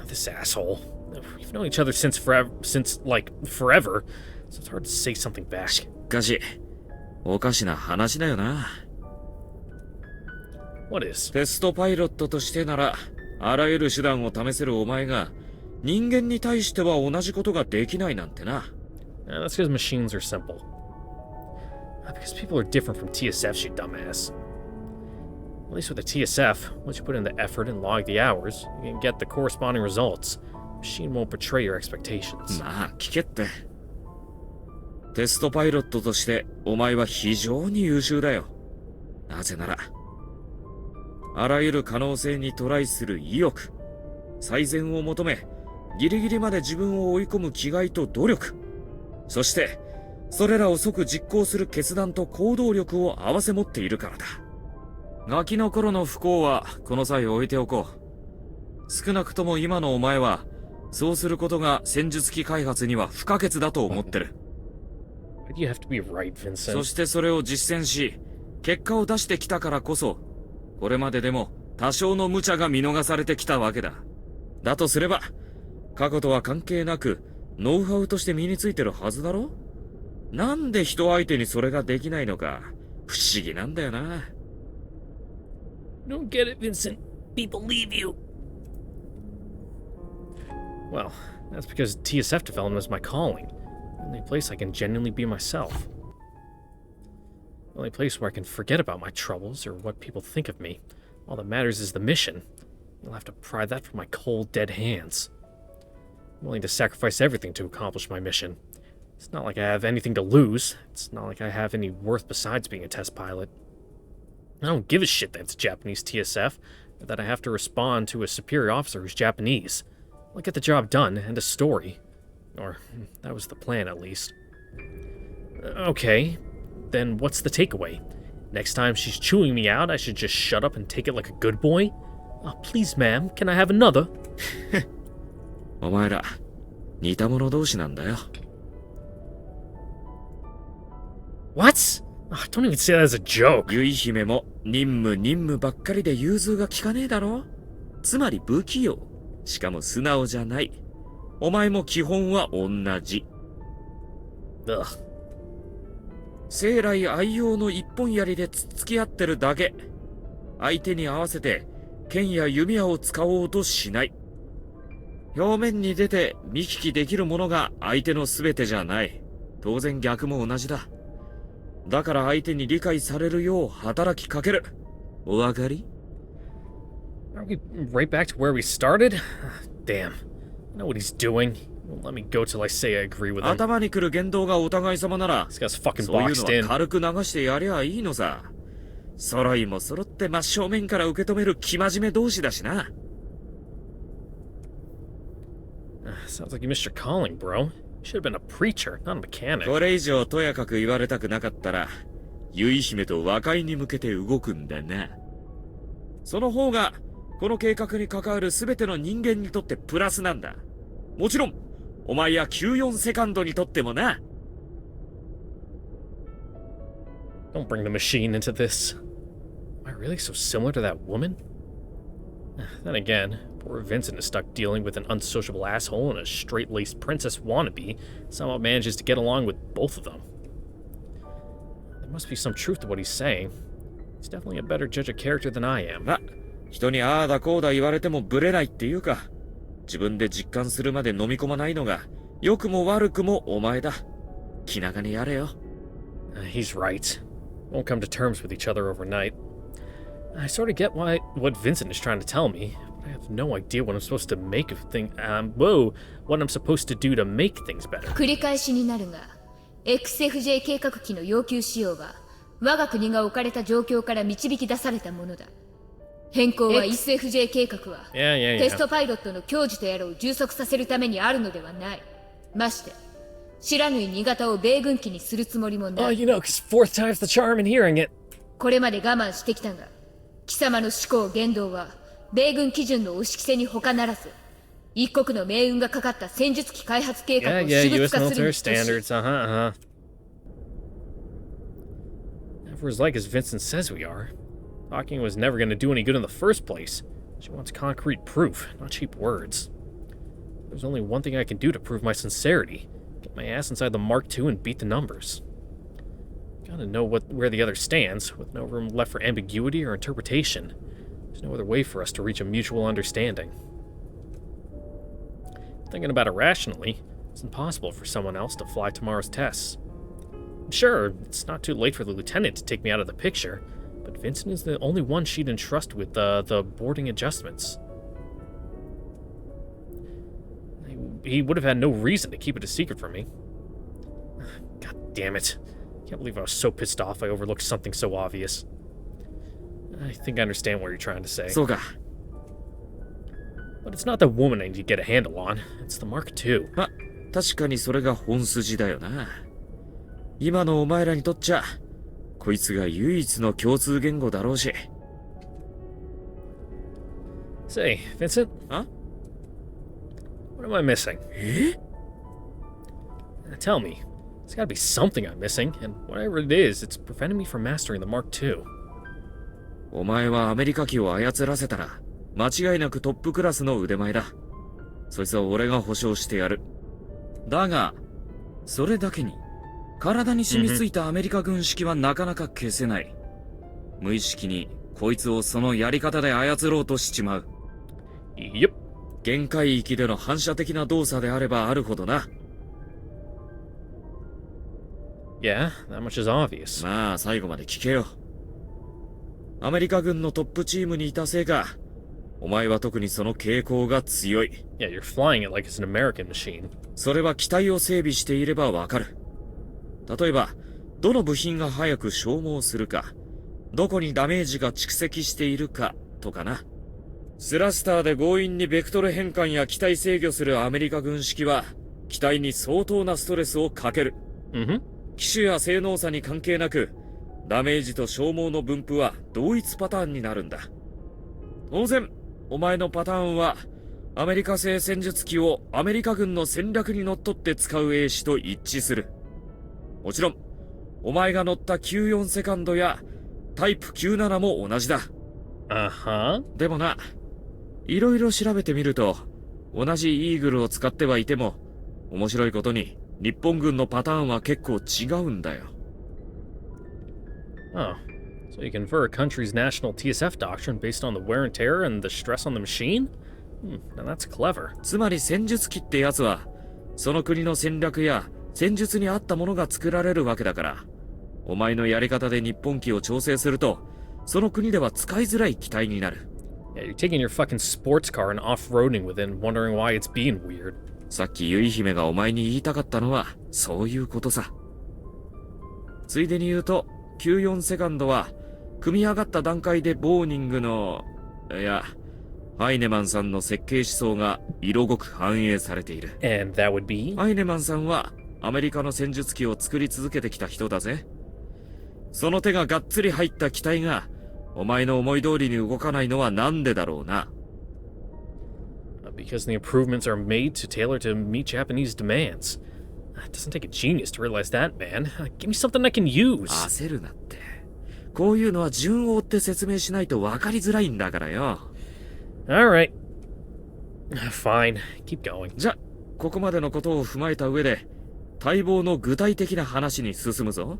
This asshole. We've known each other since forever, so it's hard to say something back. しかし、おかしな話だよな。What is? テストパイロットとしてなら、あらゆる手段を試せるお前が、人間に対しては同じことができないなんてな。That's because machines are simple. Because people are different from TSFs, you dumbass. At least with the TSF, once you put in the effort and log the hours, you can get the corresponding results. Machine won't betray your expectations. まあ、聞けって。テストパイロットとして、お前は非常に優秀だよ。なぜなら、あらゆる可能性にトライする意欲、最善を求め、ギリギリまで自分を追い込む気概と努力、そして、それらを即実行する決断と行動力を併せ持っているからだ。ガキの頃の不幸はこの際置いておこう。少なくとも今のお前は、そうすることが戦術機開発には不可欠だと思ってる。Why do you have to be right, Vincent? そしてそれを実践し、結果を出してきたからこそ、これまででも多少の無茶が見逃されてきたわけだ。だとすれば、過去とは関係なく、ノウハウとして身についてるはずだろ？なんで人相手にそれができないのか、不思議なんだよな。Don't get it, Vincent. People leave you. Well, that's because TSF development is my calling. The only place I can genuinely be myself. The only place where I can forget about my troubles or what people think of me. All that matters is the mission. You'll have to pry that from my cold, dead hands. I'm willing to sacrifice everything to accomplish my mission. It's not like I have anything to lose. It's not like I have any worth besides being a test pilot. I don't give a shit that it's Japanese TSF, or that I have to respond to a superior officer who's Japanese. I'll get the job done, end of story. Or, that was the plan, at least. Okay, then what's the takeaway? Next time she's chewing me out, I should just shut up and take it like a good boy? Oh, please, ma'am, can I have another? お前ら、似た者同士なんだよ。What? Oh, don't even say that as a joke. ゆい姫も任務ばっかりで融通が利かねえだろ？つまり不器用。しかも素直じゃない。お前も基本は同じ。Ugh. 生来愛用の一本槍でつっつき合ってるだけ。相手に合わせて剣や弓矢を使おうとしない。表面に出て見聞きできるものが相手の全てじゃない。当然逆も同じだ。だから相手に理解されるよう働きかける。お分かり？ Are we right back to where we started? Damn. I know what he's doing. He won't let me go till I say I agree with him. 頭に来る言動がお互い様なら、 This guy's fucking そういう boxed の in. は軽く流してやりゃいいのさ。揃いも揃って真正面から受け止める生真面目同士だしな。Sounds like you missed your calling, bro. You should have been a preacher, not a mechanic. これ以上とやかく言われたくなかったら、ゆい姫と和解に向けて動くんだな。その方が、この計画に関わる全ての人間にとってプラスなんだ。もちろん、お前や94セカンドにとってもな。 Don't bring the machine into this. Really so similar to that woman? Then again, poor Vincent is stuck dealing with an unsociable asshole and a straight-laced princess wannabe, somehow manages to get along with both of them. There must be some truth to what he's saying. He's definitely a better judge of character than I am. 人にああだこうだ言われてもブレないっていうか、自分で実感するまで飲み込まないのが、良くも悪くもお前だ。気長にやれよ。He's right. Won't come to terms with each other overnight. I sort of get what Vincent is trying to tell me, but I have no idea what I'm supposed to make of what I'm supposed to do to make things better. 繰り返しになるが、XFJ 計画機の要求仕様は、我が国が置かれた状況から導き出されたものだ。変更は XFJ 計画は、テストパイロットの矜持とやらを充足させるためにあるのではない。まして、知らぬい2型を米軍機にするつもりもない。'cause fourth time's the charm in hearing it. これまで我慢してきたが、貴様の思考言動は米軍基準の押し着せに他ならず、一国の命運がかかった戦術機開発計画を私物化するに等しい。If we're as like as Vincent says we are, talking was never going to do any good in the first place. She wants concrete proof, not cheap words. There's only one thing I can do to prove my sincerity. Get my ass inside the Mark II and beat the numbers. Gotta know where the other stands, with no room left for ambiguity or interpretation. There's no other way for us to reach a mutual understanding. Thinking about it rationally, it's impossible for someone else to fly tomorrow's tests. Sure, it's not too late for the lieutenant to take me out of the picture, but Vincent is the only one she'd entrust with the boarding adjustments. He would have had no reason to keep it a secret from me. God damn it. Can't believe I was so pissed off I overlooked something so obvious. I think I understand what you're trying to say. So ga. But it's not the woman I need to get a handle on. It's the Mark II. 確かにそれが本筋だよな。今のお前らにとっちゃ、こいつが唯一の共通言語だろうし。Say, Vincent? Huh? What am I missing? Tell me. There's gotta be something I'm missing, and whatever it is, it's preventing me from mastering the Mark II. お前はアメリカ機を操らせたら、間違いなくトップクラスの腕前だ。そいつは俺が保証してやる。だが、それだけに、体に染みついたアメリカ軍式はなかなか消せない。無意識に、こいつをそのやり方で操ろうとしちまう。Yep. 限界域での反射的な動作であればあるほどな。Yeah, that much is obvious. まあ、最後まで聞けよ。アメリカ軍のトップチームにいたせいか、お前は特にその傾向が強い。Yeah, you're flying it like it's an American machine. それは機体を整備していればわかる。例えば、どの部品が早く消耗するか、どこにダメージが蓄積しているかとかな。スラスターで強引にベクトル変換や機体制御するアメリカ軍式は、機体に相当なストレスをかける。機種や性能差に関係なく、ダメージと消耗の分布は同一パターンになるんだ。当然、お前のパターンは、アメリカ製戦術機をアメリカ軍の戦略にのっとって使う英詞と一致する。もちろん、お前が乗った94セカンドやタイプ97も同じだ。でもな、いろいろ調べてみると、同じイーグルを使ってはいても、面白いことに、日本軍のパターンは結構違うんだよ。Oh, so you convert a country's national TSF doctrine based on the wear and tear and the stress on the machine? Now that's clever. つまり戦術機ってやつは、その国の戦略や戦術に合ったものが作られるわけだから、お前のやり方で日本機を調整すると、その国では使いづらい機体になる。Yeah, you're taking your fucking sports car and off-roading with it and wondering why it's being weird. さっきゆい姫がお前に言いたかったのは、そういうことさ。ついでに言うと、94セカンドは、組み上がった段階でボーニングの、いや、ハイネマンさんの設計思想が色濃く反映されている。And that would be? ハイネマンさんは、アメリカの戦術機を作り続けてきた人だぜ。その手ががっつり入った機体が、お前の思い通りに動かないのはなんでだろうな。Because the improvements are made to tailor to meet Japanese demands. It doesn't take a genius to realize that, man. Give me something I can use. 焦るなって。こういうのは順を追って説明しないと分かりづらいんだからよ。Alright. Fine. Keep going. じゃ、ここまでのことを踏まえた上で、待望の具体的な話に進むぞ。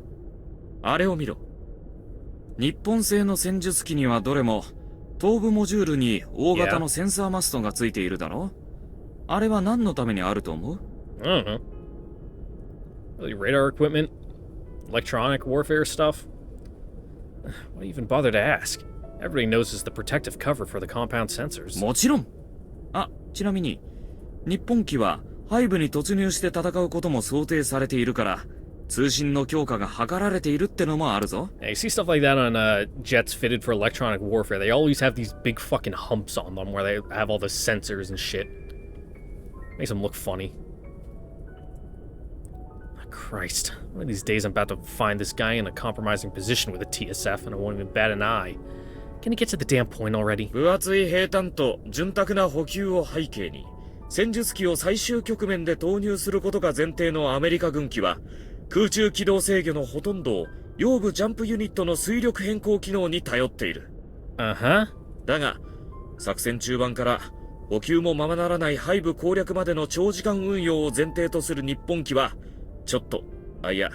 あれを見ろ。日本製の戦術機にはどれも、頭部モジュールに大型のセンサーマストがついているだろ？あれは何のためにあると思う？ I don't know. Really, radar equipment? Electronic warfare stuff? Why even bother to ask? Everybody knows it's the protective cover for the compound sensors. もちろん。あ、ちなみに、日本機は背部に突入して戦うことも想定されているから、通信の強化が図られているってのもあるぞ。Yeah, you see stuff like that on jets fitted for electronic warfare. They always have these big fucking humps on them where they have all the sensors and shit. Makes them look funny. Christ. One of these days I'm about to find this guy in a compromising position with a TSF and I won't even bat an eye. Can he get to the damn point already? 分厚い兵隊と潤沢な補給を背景に、戦術機を最終局面で投入することが前提のアメリカ軍機は、空中機動制御のほとんどを腰部ジャンプユニットの推力変更機能に頼っている。Uh-huh. だが、作戦中盤から補給もままならない背部攻略までの長時間運用を前提とする日本機は、ちょっと、いや、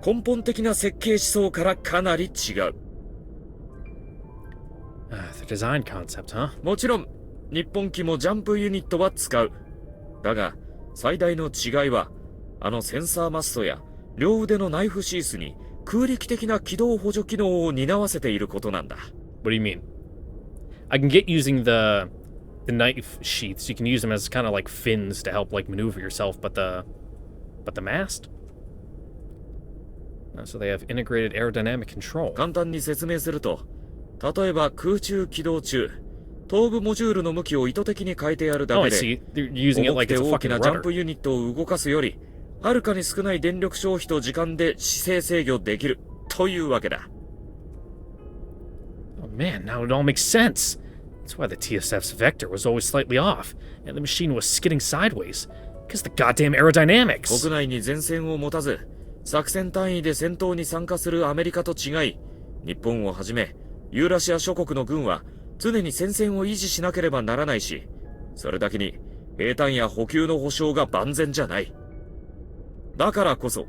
根本的な設計思想からかなり違う。The design concept, huh? もちろん、日本機もジャンプユニットは使う。だが、最大の違いは、あのセンサーマストや両腕のナイフシースに空力的な機動補助機能を担わせていることなんだ。What do you mean? I can get using the knife sheaths. You can use them as kind of like fins to help like maneuver yourself, but the mast? So they have integrated aerodynamic control. 簡単に説明すると、例えば空中起動中、頭部モジュールの向きを意図的に変えてやるだ Oh, I け see. で、 They're using it 重く like て it's a 大き fucking なジャン rudder. プユニットを動かすより、はるかに少ない電力消費と時間で姿勢制御できるというわけだ。Oh man, now it all makes sense. That's why the TSF's vector was always slightly off, and the machine was skidding sideways. Because the goddamn aerodynamics. 国内に前線を持たず、作戦単位で戦闘に参加するアメリカと違い、日本をはじめ、ユーラシア諸国の軍は常に戦線を維持しなければならないし、それだけに兵隊や補給の保障が万全じゃない。だからこそ、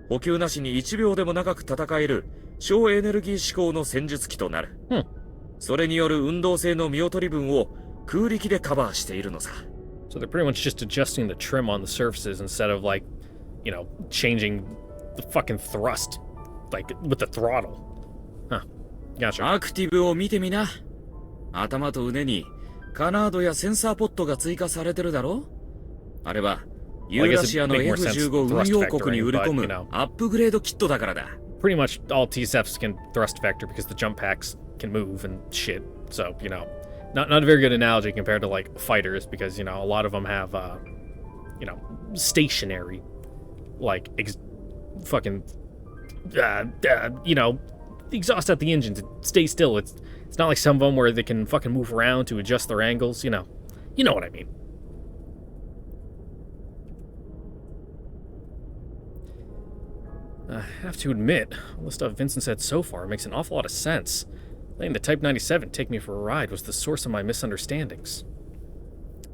補給なしに1秒でも長く戦える省エネルギー志向の戦術機となる。それによる運動性の見劣り分を空力でカバーしているのさ。So they're pretty much just adjusting the trim on the surfaces instead of like, you know, changing the fucking thrust, like with the throttle. Huh. Gotcha. アクティブを見てみな。頭と腕にカナードやセンサーポットが追加されてるだろ？あれはユーラシアの F15 運用国に売り込むアップグレードキットだからだ。Pretty much all TSFs can thrust vector because the jump packs can move and shit. So, you know, not a very good analogy compared to like fighters because, you know, a lot of them have, you know, stationary, like, fucking, you know, exhaust out the engines. It stays still. It's not like some of them where they can fucking move around to adjust their angles. You know what I mean. I have to admit, all the stuff Vincent said so far makes an awful lot of sense. Letting the Type 97 take me for a ride was the source of my misunderstandings.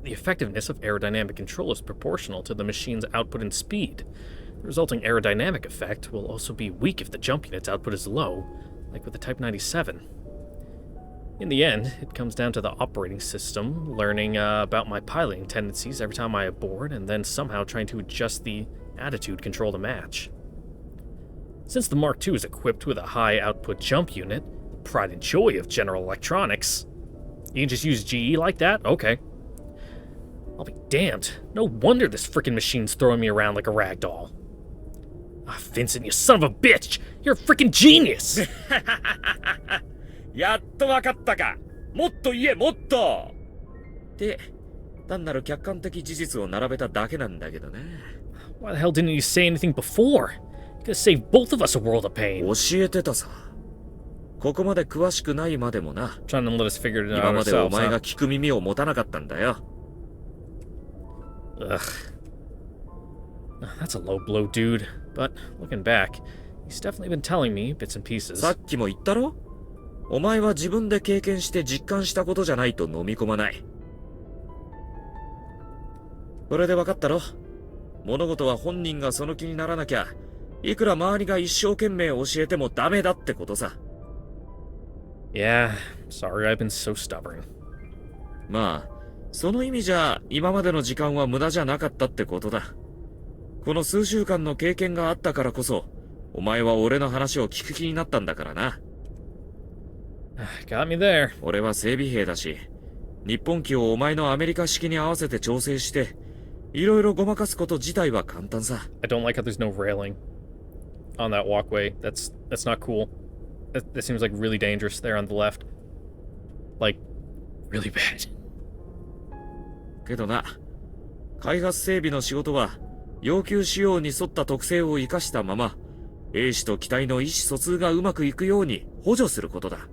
The effectiveness of aerodynamic control is proportional to the machine's output and speed. The resulting aerodynamic effect will also be weak if the jump unit's output is low, like with the Type 97. In the end, it comes down to the operating system, learning about my piloting tendencies every time I aboard, and then somehow trying to adjust the attitude control to match. Since the Mark II is equipped with a high-output jump unit, pride and joy of General Electronics, you can just use GE like that? Okay. I'll be damned. No wonder this frickin' machine's throwing me around like a rag doll. Ah, Vincent, you son of a bitch! You're a frickin' genius! やっとわかったか。もっと言え、もっとって単なる客観的事実を並べただけなんだけどね。Why the hell didn't you say anything before? You could have saved both of us a world of pain. 教えてたさ。ここまで詳しくないまでもな。Trying to let us figure it out 今までお ourselves, 前 huh? が聞く耳を持たなかったんだよ。Ugh. That's a low blow, dude. But looking back, He's definitely been telling me bits and pieces. さっきも言ったろ？お前は自分で経験して実感したことじゃないと飲み込まない。これで分かったろ？物事は本人がその気にならなきゃ、いくら周りが一生懸命教えてもダメだってことさ。Yeah, sorry I've been so stubborn. まあ、その意味じゃ今までの時間は無駄じゃなかったってことだ。この数週間の経験があったからこそ、お前は俺の話を聞く気になったんだからな。Got me there. 俺は整備兵だし、日本機をお前のアメリカ式に合わせて調整して、いろいろごまかすこと自体は簡単さ。I don't like how there's no railing on that walkway. That's not cool. That seems like really dangerous there on the left. Like, really bad. けどな、開発整備の仕事は、要求仕様に沿った特性を生かしたまま、兵士と機体の意思疎通がうまくいくように補助することだ。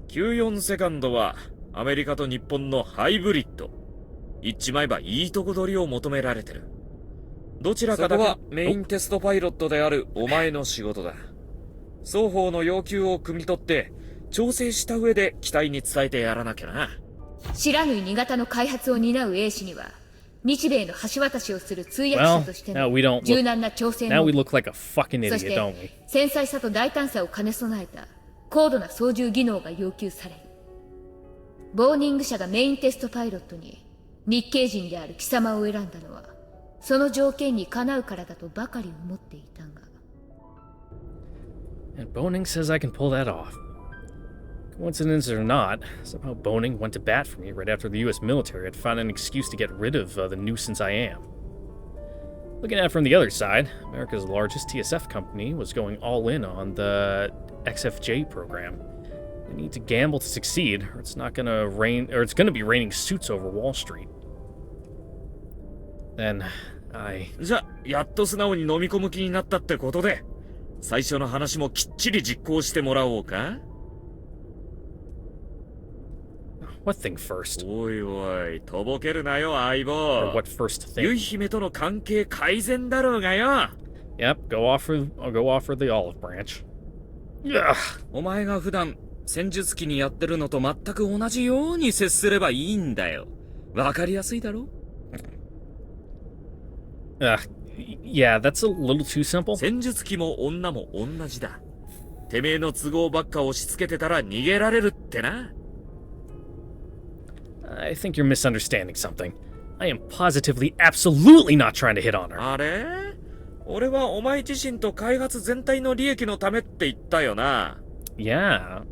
94セカンドは、アメリカと日本のハイブリッド。言っちまえばいいとこ取りを求められてる。どちらかだけはメインテストパイロットであるお前の仕事だ。双方の要求を汲み取って、調整した上で機体に伝えてやらなきゃな。知らぬ2型の開発を担う兵士には、日米の橋渡しをする通訳者としての柔軟な調整能力、そして繊細さと大胆さを兼ね備えた高度な操縦技能が要求される。ボーニング社がメインテストパイロットに日系人である貴様を選んだのは、その条件にかなうからだとばかり思っていたが。And Boning says I can pull that off. Coincidence or not, somehow Boning went to bat for me right after the US military had found an excuse to get rid of the nuisance I am. Looking at it from the other side, America's largest TSF company was going all in on the XFJ program. They need to gamble to succeed, or it's gonna be raining suits over Wall Street. Then, じゃ、やっと素直に飲み込む気になったってことで、最初の話もきっちり実行してもらおうか？ What thing first? おいおい、とぼけるなよ、相棒。Or what first thing? ゆい姫との関係改善だろうがよ。Yep, I'll go offer the olive branch. お前が普段戦術機にやってるのと全く同じように接すればいいんだよ。わかりやすいだろ？ Yeah, that's a little too simple. 戦術機も女も同じだ。てめえの都合ばっか押し付けてたら逃げられるってな。I think you're misunderstanding something. I am positively, absolutely not trying to hit on her. あれ？俺はお前自身と開発全体の利益のためって言ったよな。Yeah.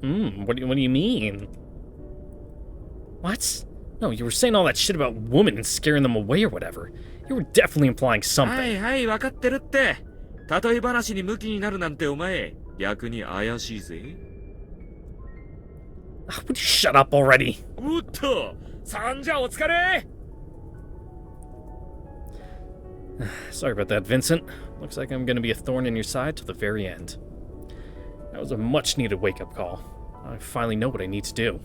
What do you mean? What? No, you were saying all that shit about women and scaring them away or whatever. You were definitely implying something. はいはい、わかってるって。例え話に向きになるなんてお前、逆に怪しいぜ。Would you shut up already? おっと、さんじゃお疲れ。Sorry about that, Vincent. Looks like I'm going to be a thorn in your side till the very end. That was a much-needed wake-up call. I finally know what I need to do.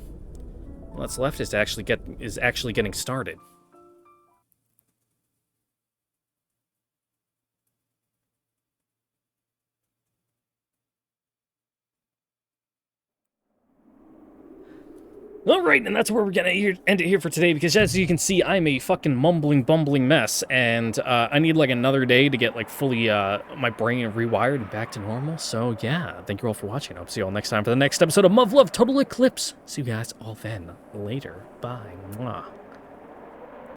All that's left is actually getting started. Alright, and that's where we're gonna end it here for today, because as you can see, I'm a fucking mumbling, bumbling mess, and I need like another day to get like fully my brain rewired and back to normal. So yeah, thank you all for watching. I hope to see you all next time for the next episode of MUV LUV Total Eclipse. See you guys all then. Later. Bye. Mwah.